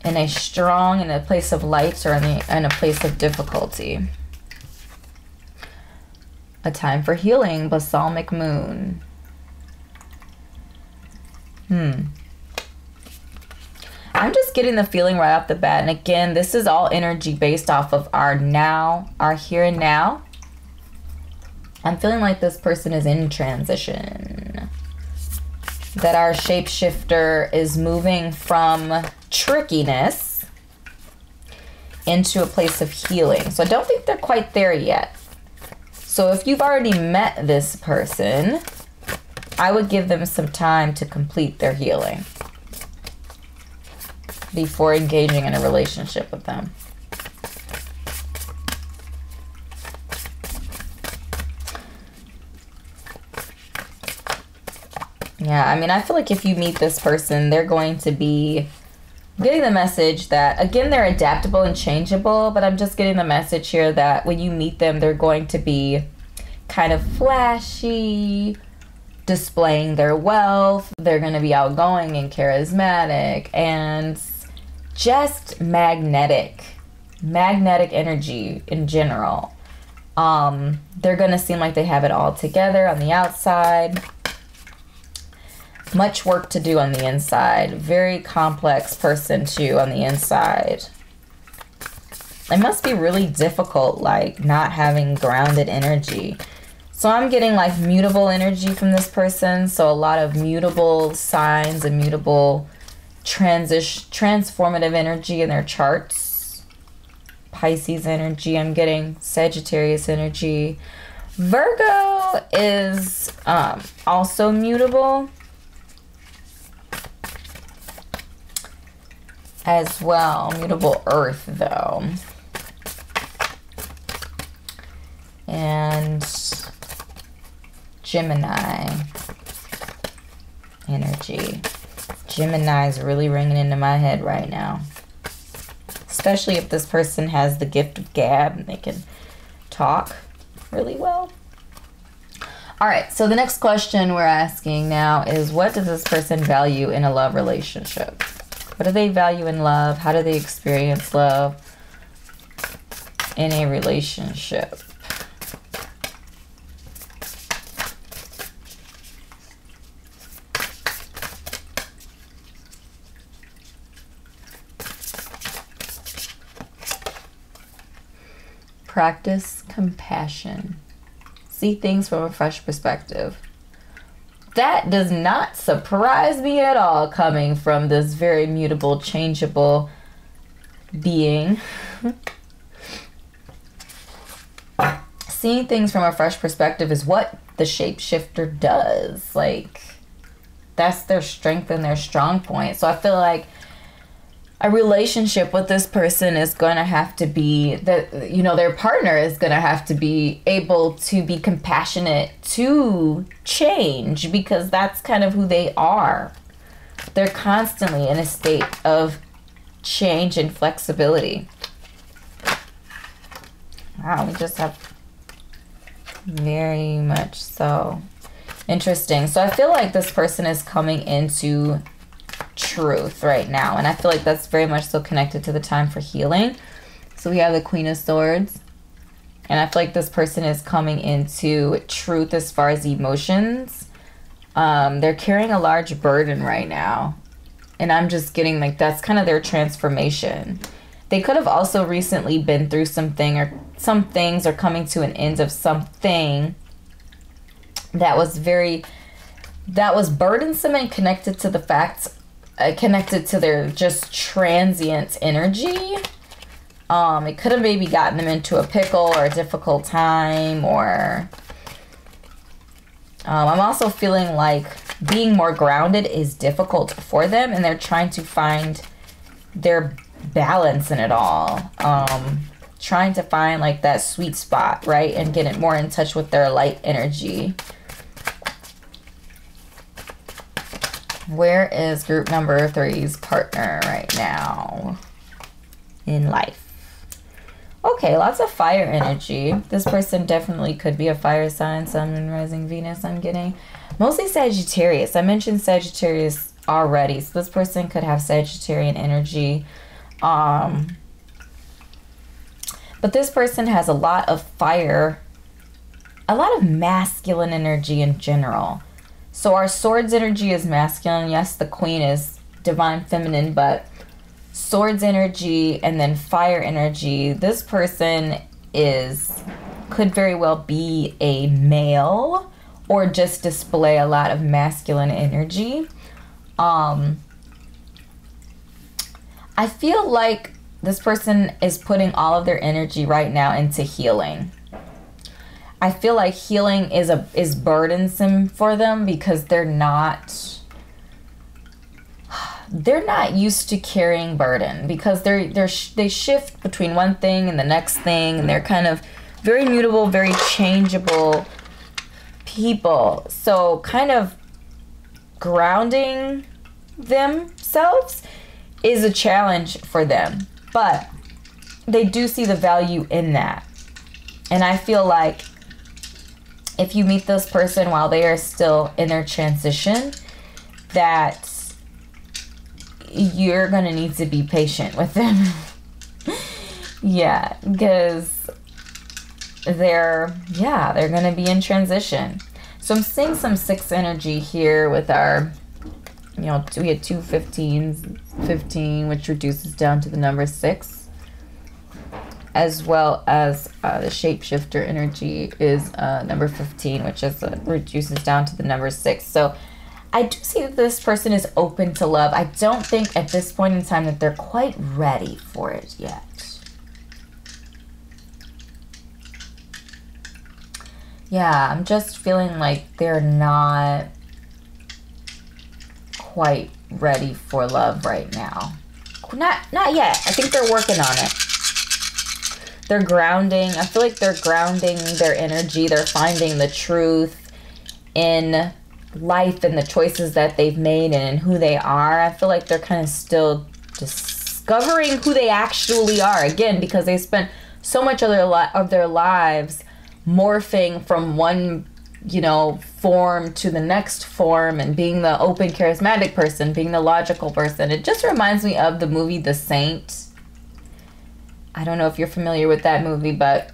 in a place of light, or in a place of difficulty? A time for healing, balsamic moon. I'm just getting the feeling right off the bat. And again, this is all energy based off of our now, our here and now. I'm feeling like this person is in transition. That our shapeshifter is moving from trickiness into a place of healing. So I don't think they're quite there yet. So if you've already met this person, I would give them some time to complete their healing before engaging in a relationship with them. Yeah, I mean, I feel like if you meet this person, they're going to be getting the message that, again, they're adaptable and changeable, but I'm just getting the message here that when you meet them, they're going to be kind of flashy, displaying their wealth. They're going to be outgoing and charismatic and just magnetic energy in general. They're going to seem like they have it all together on the outside. Much work to do on the inside. Very complex person too on the inside. It must be really difficult, like, not having grounded energy. So I'm getting like mutable energy from this person. So a lot of mutable signs and mutable transformative energy in their charts. Pisces energy. I'm getting Sagittarius energy. Virgo is also mutable as well. Mutable earth though. And Gemini energy. Gemini is really ringing into my head right now. Especially if this person has the gift of gab and they can talk really well. All right, so the next question we're asking now is, what does this person value in a love relationship? What do they value in love? How do they experience love in a relationship? Practice compassion. See things from a fresh perspective. That does not surprise me at all, coming from this very mutable, changeable being. Seeing things from a fresh perspective is what the shapeshifter does. Like, that's their strength and their strong point. So I feel like a relationship with this person is going to have to be that, you know, their partner is going to have to be able to be compassionate to change, because that's kind of who they are. They're constantly in a state of change and flexibility. Wow, we just have very much so. Interesting. So I feel like this person is coming into truth right now, and I feel like that's very much so connected to the time for healing. So we have the Queen of Swords, and I feel like this person is coming into truth as far as emotions. They're carrying a large burden right now, and I'm just getting like that's kind of their transformation. They could have also recently been through something, or some things are coming to an end of something that was burdensome and connected to the facts, connected to their just transient energy. It could have maybe gotten them into a pickle or a difficult time, or I'm also feeling like being more grounded is difficult for them, and they're trying to find their balance in it all. Trying to find like that sweet spot, right? And get it more in touch with their light energy. Where is group number 3's partner right now in life? Okay, lots of fire energy. This person definitely could be a fire sign, Sun, Moon, Rising, Venus, I'm getting. Mostly Sagittarius. I mentioned Sagittarius already, so this person could have Sagittarian energy. But this person has a lot of fire, a lot of masculine energy in general. So our swords energy is masculine. Yes, the queen is divine feminine, but swords energy and then fire energy. This person could very well be a male or just display a lot of masculine energy. I feel like this person is putting all of their energy right now into healing. I feel like healing is burdensome for them because they're not used to carrying burden, because they shift between one thing and the next thing, and they're kind of very mutable, very changeable people. So kind of grounding themselves is a challenge for them, but they do see the value in that. And I feel like if you meet this person while they are still in their transition, that you're gonna need to be patient with them. Yeah, because they're gonna be in transition. So I'm seeing some 6 energy here with our, we had 2 15s, 15, which reduces down to the number 6. As well as the shapeshifter energy is number 15, which is reduces down to the number 6. So I do see that this person is open to love. I don't think at this point in time that they're quite ready for it yet. Yeah, I'm just feeling like they're not quite ready for love right now. Not yet. I think they're working on it. They're grounding. I feel like they're grounding their energy. They're finding the truth in life and the choices that they've made and in who they are. I feel like they're kind of still discovering who they actually are. Again, because they spent so much of their lives morphing from one, form to the next form, and being the open, charismatic person, being the logical person. It just reminds me of the movie The Saint. I don't know if you're familiar with that movie, but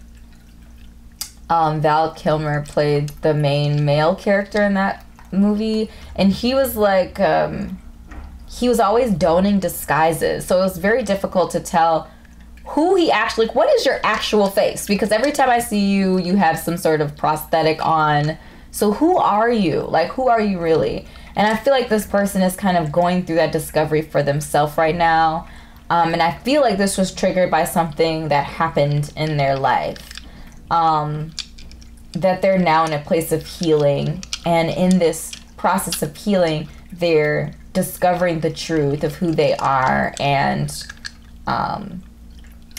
Val Kilmer played the main male character in that movie, and he was like, he was always donning disguises, so it was very difficult to tell who he actually, what is your actual face, because every time I see you, you have some sort of prosthetic on. So who are you? Like, who are you really? And I feel like this person is kind of going through that discovery for themselves right now. And I feel like this was triggered by something that happened in their life. That they're now in a place of healing. And in this process of healing, they're discovering the truth of who they are. And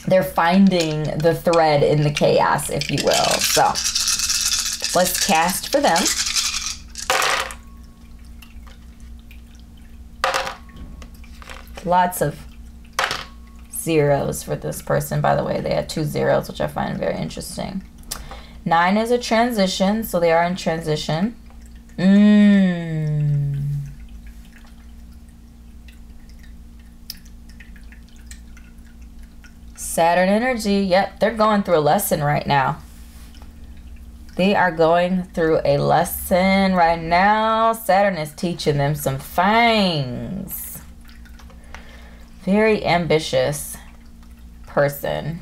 they're finding the thread in the chaos, if you will. So let's cast for them. Lots of zeros for this person, by the way. They had 2 zeros, which I find very interesting. 9 is a transition, so they are in transition. Saturn energy. Yep, they're going through a lesson right now. They are going through a lesson right now. Saturn is teaching them some things. Very ambitious. person.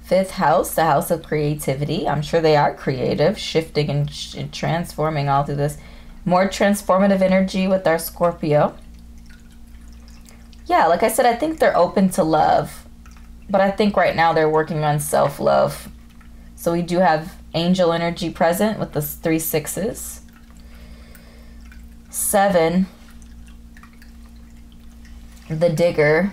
Fifth house, the house of creativity. I'm sure they are creative, shifting and transforming all through this. More transformative energy with our Scorpio. Yeah, like I said, I think they're open to love. But I think right now they're working on self-love. So we do have angel energy present with the 3 6s. 7, the digger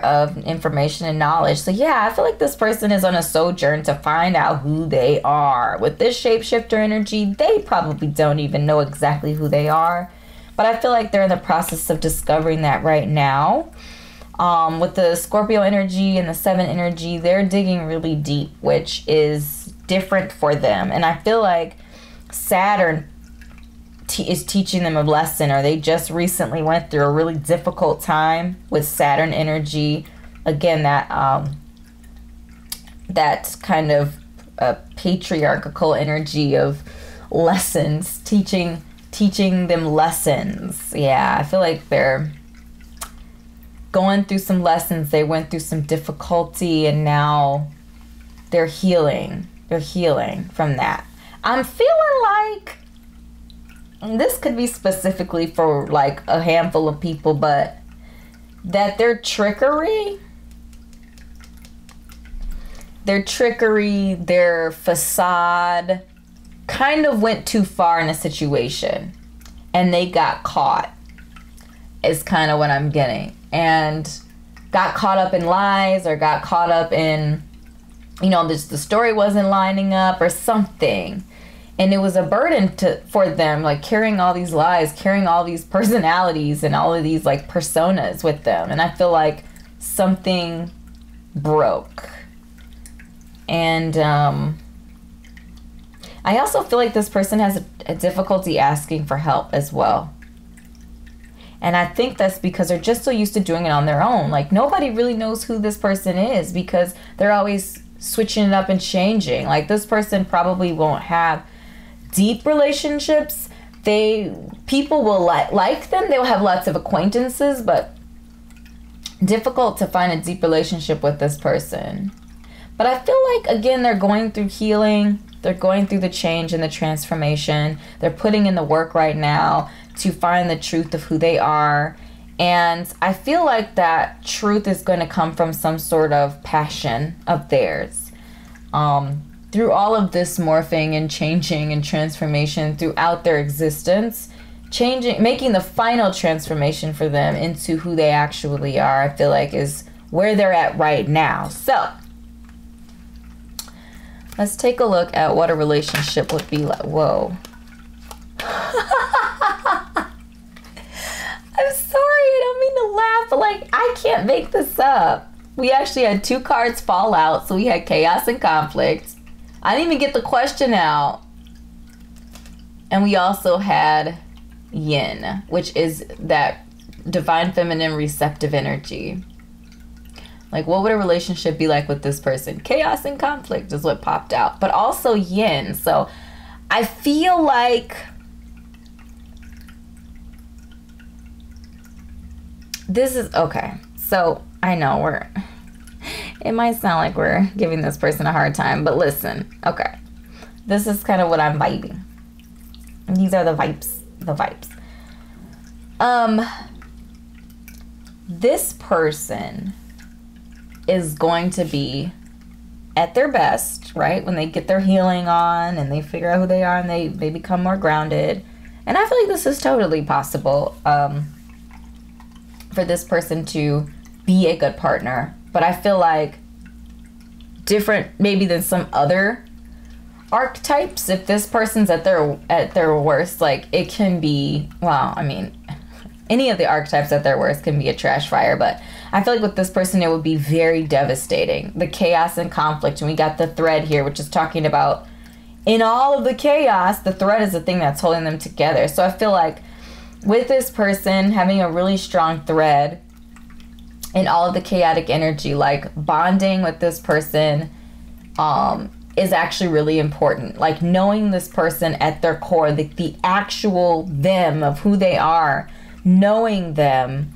of information and knowledge. So yeah, I feel like this person is on a sojourn to find out who they are. With this shapeshifter energy, they probably don't even know exactly who they are. But I feel like they're in the process of discovering that right now. With the Scorpio energy and the 7 energy, they're digging really deep, which is different for them. And I feel like Saturn is teaching them a lesson, or they just recently went through a really difficult time with Saturn energy. Again, that kind of patriarchal energy of lessons, teaching them lessons. Yeah, I feel like they're going through some lessons. They went through some difficulty, and now they're healing. They're healing from that. I'm feeling like this could be specifically for like a handful of people, but that their trickery, their facade kind of went too far in a situation and they got caught, is kind of what I'm getting. And got caught up in lies, or got caught up in, you know, the story wasn't lining up or something. And it was a burden for them, like carrying all these lies, carrying all these personalities and all of these like personas with them. And I feel like something broke. And I also feel like this person has a difficulty asking for help as well. And I think that's because they're just so used to doing it on their own. Like nobody really knows who this person is because they're always switching it up and changing. Like this person probably won't have deep relationships. People will like them. They'll have lots of acquaintances, but difficult to find a deep relationship with this person. But I feel like, again, they're going through healing. They're going through the change and the transformation. They're putting in the work right now to find the truth of who they are. And I feel like that truth is going to come from some sort of passion of theirs. Through all of this morphing and changing and transformation throughout their existence, making the final transformation for them into who they actually are, I feel like is where they're at right now. So let's take a look at what a relationship would be like. Whoa. I'm sorry, I don't mean to laugh, but like, I can't make this up. We actually had 2 cards fall out, so we had chaos and conflict. I didn't even get the question out. And we also had yin, which is that divine feminine receptive energy. Like, what would a relationship be like with this person? Chaos and conflict is what popped out, but also yin. So I feel like this is okay. So I know it might sound like we're giving this person a hard time, but listen, okay. This is kind of what I'm vibing. These are the vibes. This person is going to be at their best, right? When they get their healing on and they figure out who they are and they become more grounded. And I feel like this is totally possible for this person to be a good partner. But I feel like different maybe than some other archetypes. If this person's at their worst, like it can be, well, I mean, any of the archetypes at their worst can be a trash fire, but I feel like with this person it would be very devastating. The chaos and conflict, and we got the thread here, which is talking about in all of the chaos, the thread is the thing that's holding them together. So I feel like with this person having a really strong thread in all of the chaotic energy, like bonding with this person is actually really important. Like knowing this person at their core, the actual them of who they are, knowing them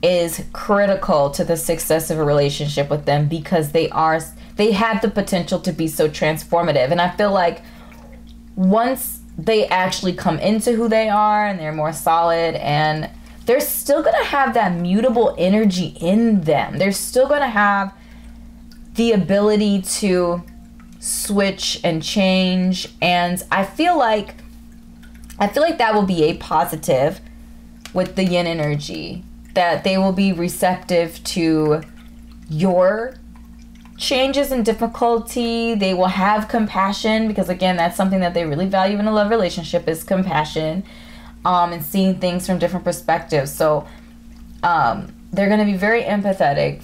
is critical to the success of a relationship with them, because they have the potential to be so transformative. And I feel like once they actually come into who they are and they're more solid, and they're still going to have that mutable energy in them. They're still going to have the ability to switch and change. And I feel like that will be a positive with the yin energy, that they will be receptive to your changes and difficulty. They will have compassion, because again, that's something that they really value in a love relationship, is compassion, and seeing things from different perspectives. So they're going to be very empathetic,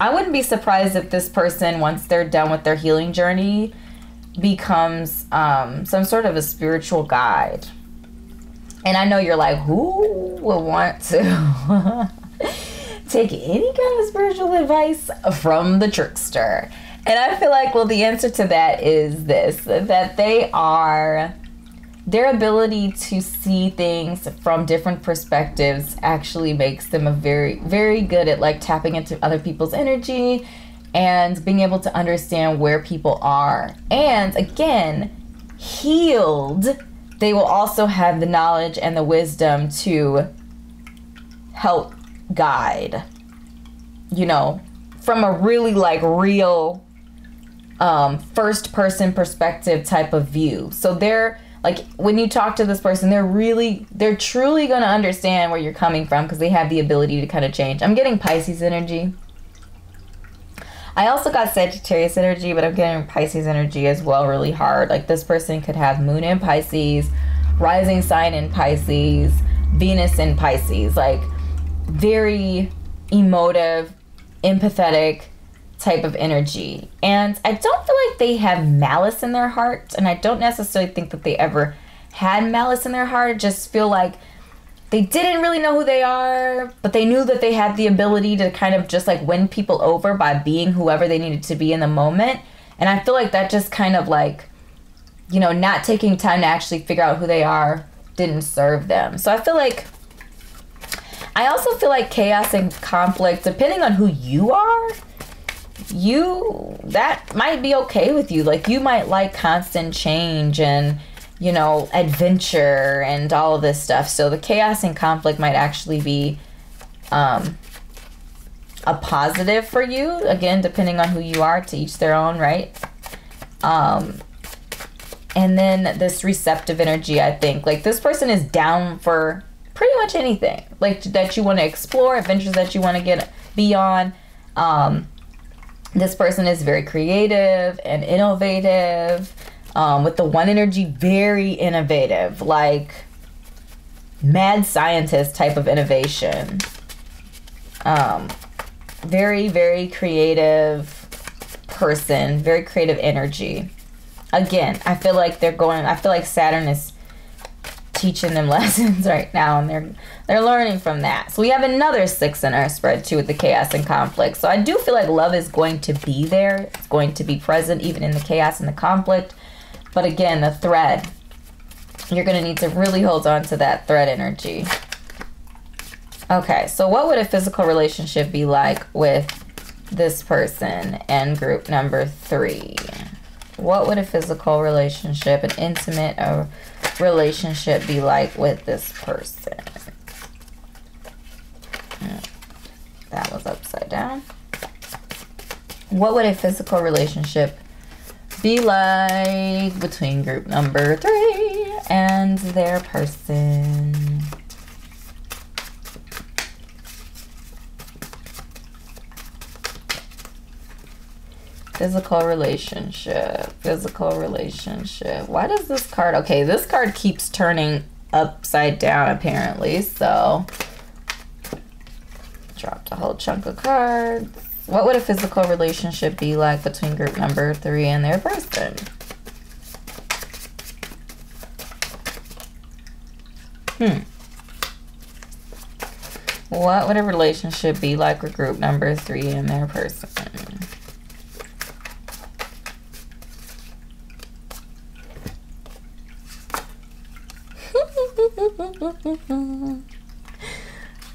I wouldn't be surprised if this person, once they're done with their healing journey, becomes some sort of a spiritual guide. And I know you're like, who would want to take any kind of spiritual advice from the trickster? And I feel like, well, the answer to that is this, that their ability to see things from different perspectives actually makes them a very, very good at like tapping into other people's energy and being able to understand where people are. And again, healed, they will also have the knowledge and the wisdom to help guide, you know, from a really like real first person perspective type of view. So they're like, when you talk to this person, they're truly going to understand where you're coming from, because they have the ability to kind of change. I'm getting Pisces energy. I also got Sagittarius energy, but I'm getting Pisces energy as well really hard. Like, this person could have Moon in Pisces, rising sign in Pisces, Venus in Pisces. Like, very emotive, empathetic type of energy. And I don't feel like they have malice in their heart, and I don't necessarily think that they ever had malice in their heart. I just feel like they didn't really know who they are, but they knew that they had the ability to kind of just like win people over by being whoever they needed to be in the moment. And I feel like that just kind of like, you know, not taking time to actually figure out who they are didn't serve them. So I also feel like chaos and conflict, depending on who you are, that might be okay with you. Like, you might like constant change and, you know, adventure and all of this stuff. So the chaos and conflict might actually be a positive for you. Again, depending on who you are, to each their own, right? And then this receptive energy, I think. Like, this person is down for pretty much anything. Like, that you want to explore, adventures that you want to get beyond. This person is very creative and innovative. With the one energy, very innovative, like mad scientist type of innovation. Very, very creative person, very creative energy. Again, I feel like Saturn is teaching them lessons right now, and they're learning from that. So we have another 6 in our spread too, with the chaos and conflict. So I do feel like love is going to be there. It's going to be present even in the chaos and the conflict. But again, the thread, you're going to need to really hold on to that thread energy. Okay, so what would a physical relationship be like with this person and group number 3? What would a physical relationship, an intimate relationship be like with this person? That was upside down. What would a physical relationship be like between group number 3 and their person? Physical relationship. Why does this card... Okay, this card keeps turning upside down apparently, so dropped a whole chunk of cards. What would a physical relationship be like between group number 3 and their person? What would a relationship be like with group number 3 and their person?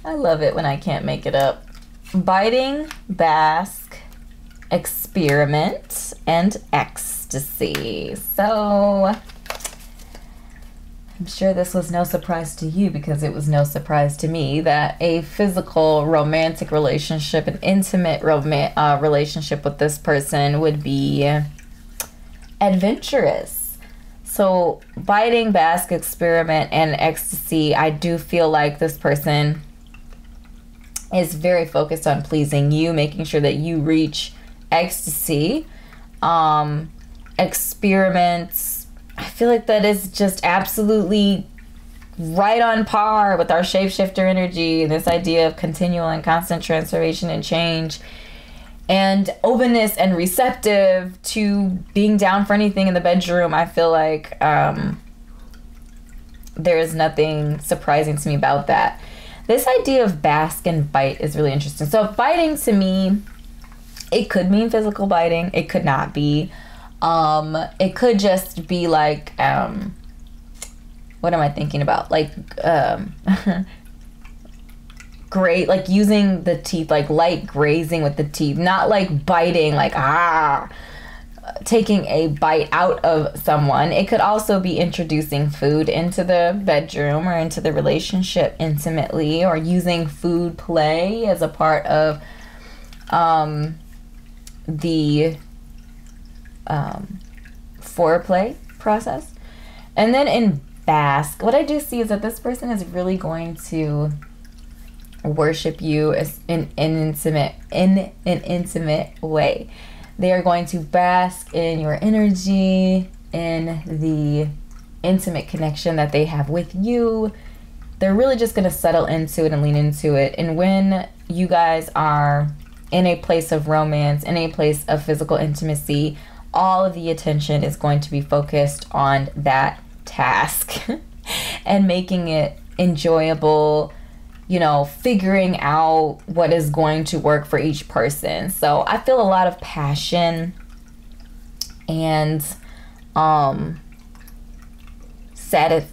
I love it when I can't make it up. Biting, bask, experiment, and ecstasy. So I'm sure this was no surprise to you, because it was no surprise to me that a physical romantic relationship, an intimate relationship with this person would be adventurous. So biting, bask, experiment, and ecstasy, I do feel like this person is very focused on pleasing you, making sure that you reach ecstasy. Experiments, I feel like that is just absolutely right on par with our shapeshifter energy, this idea of continual and constant transformation and change, and openness and receptive to being down for anything in the bedroom. I feel like there is nothing surprising to me about that. This idea of bask and bite is really interesting. So biting, to me, it could mean physical biting. It could not be. It could just be like, what am I thinking about? Like, great, like using the teeth, like light grazing with the teeth, not like biting, like, taking a bite out of someone. It could also be introducing food into the bedroom or into the relationship intimately, or using food play as a part of the foreplay process. And then in bask, what I do see is that this person is really going to worship you in an intimate way. They are going to bask in your energy, in the intimate connection that they have with you. They're really just going to settle into it and lean into it. And when you guys are in a place of romance, in a place of physical intimacy, all of the attention is going to be focused on that task and making it enjoyable, you know, figuring out what is going to work for each person. So I feel a lot of passion and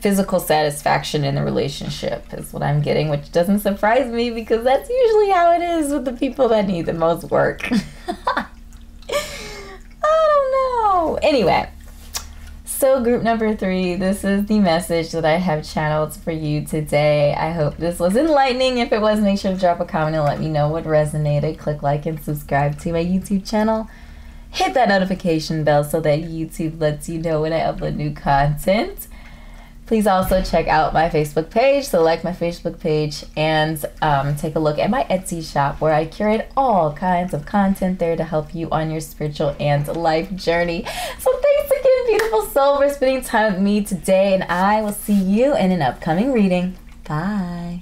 physical satisfaction in the relationship is what I'm getting, which doesn't surprise me, because that's usually how it is with the people that need the most work. I don't know. Anyway, so group number 3, this is the message that I have channeled for you today. I hope this was enlightening. If it was, make sure to drop a comment and let me know what resonated. Click like and subscribe to my YouTube channel. Hit that notification bell so that YouTube lets you know when I upload new content. Please also check out my Facebook page. So like my Facebook page and take a look at my Etsy shop, where I curate all kinds of content there to help you on your spiritual and life journey. So thanks again, beautiful soul, for spending time with me today, and I will see you in an upcoming reading. Bye.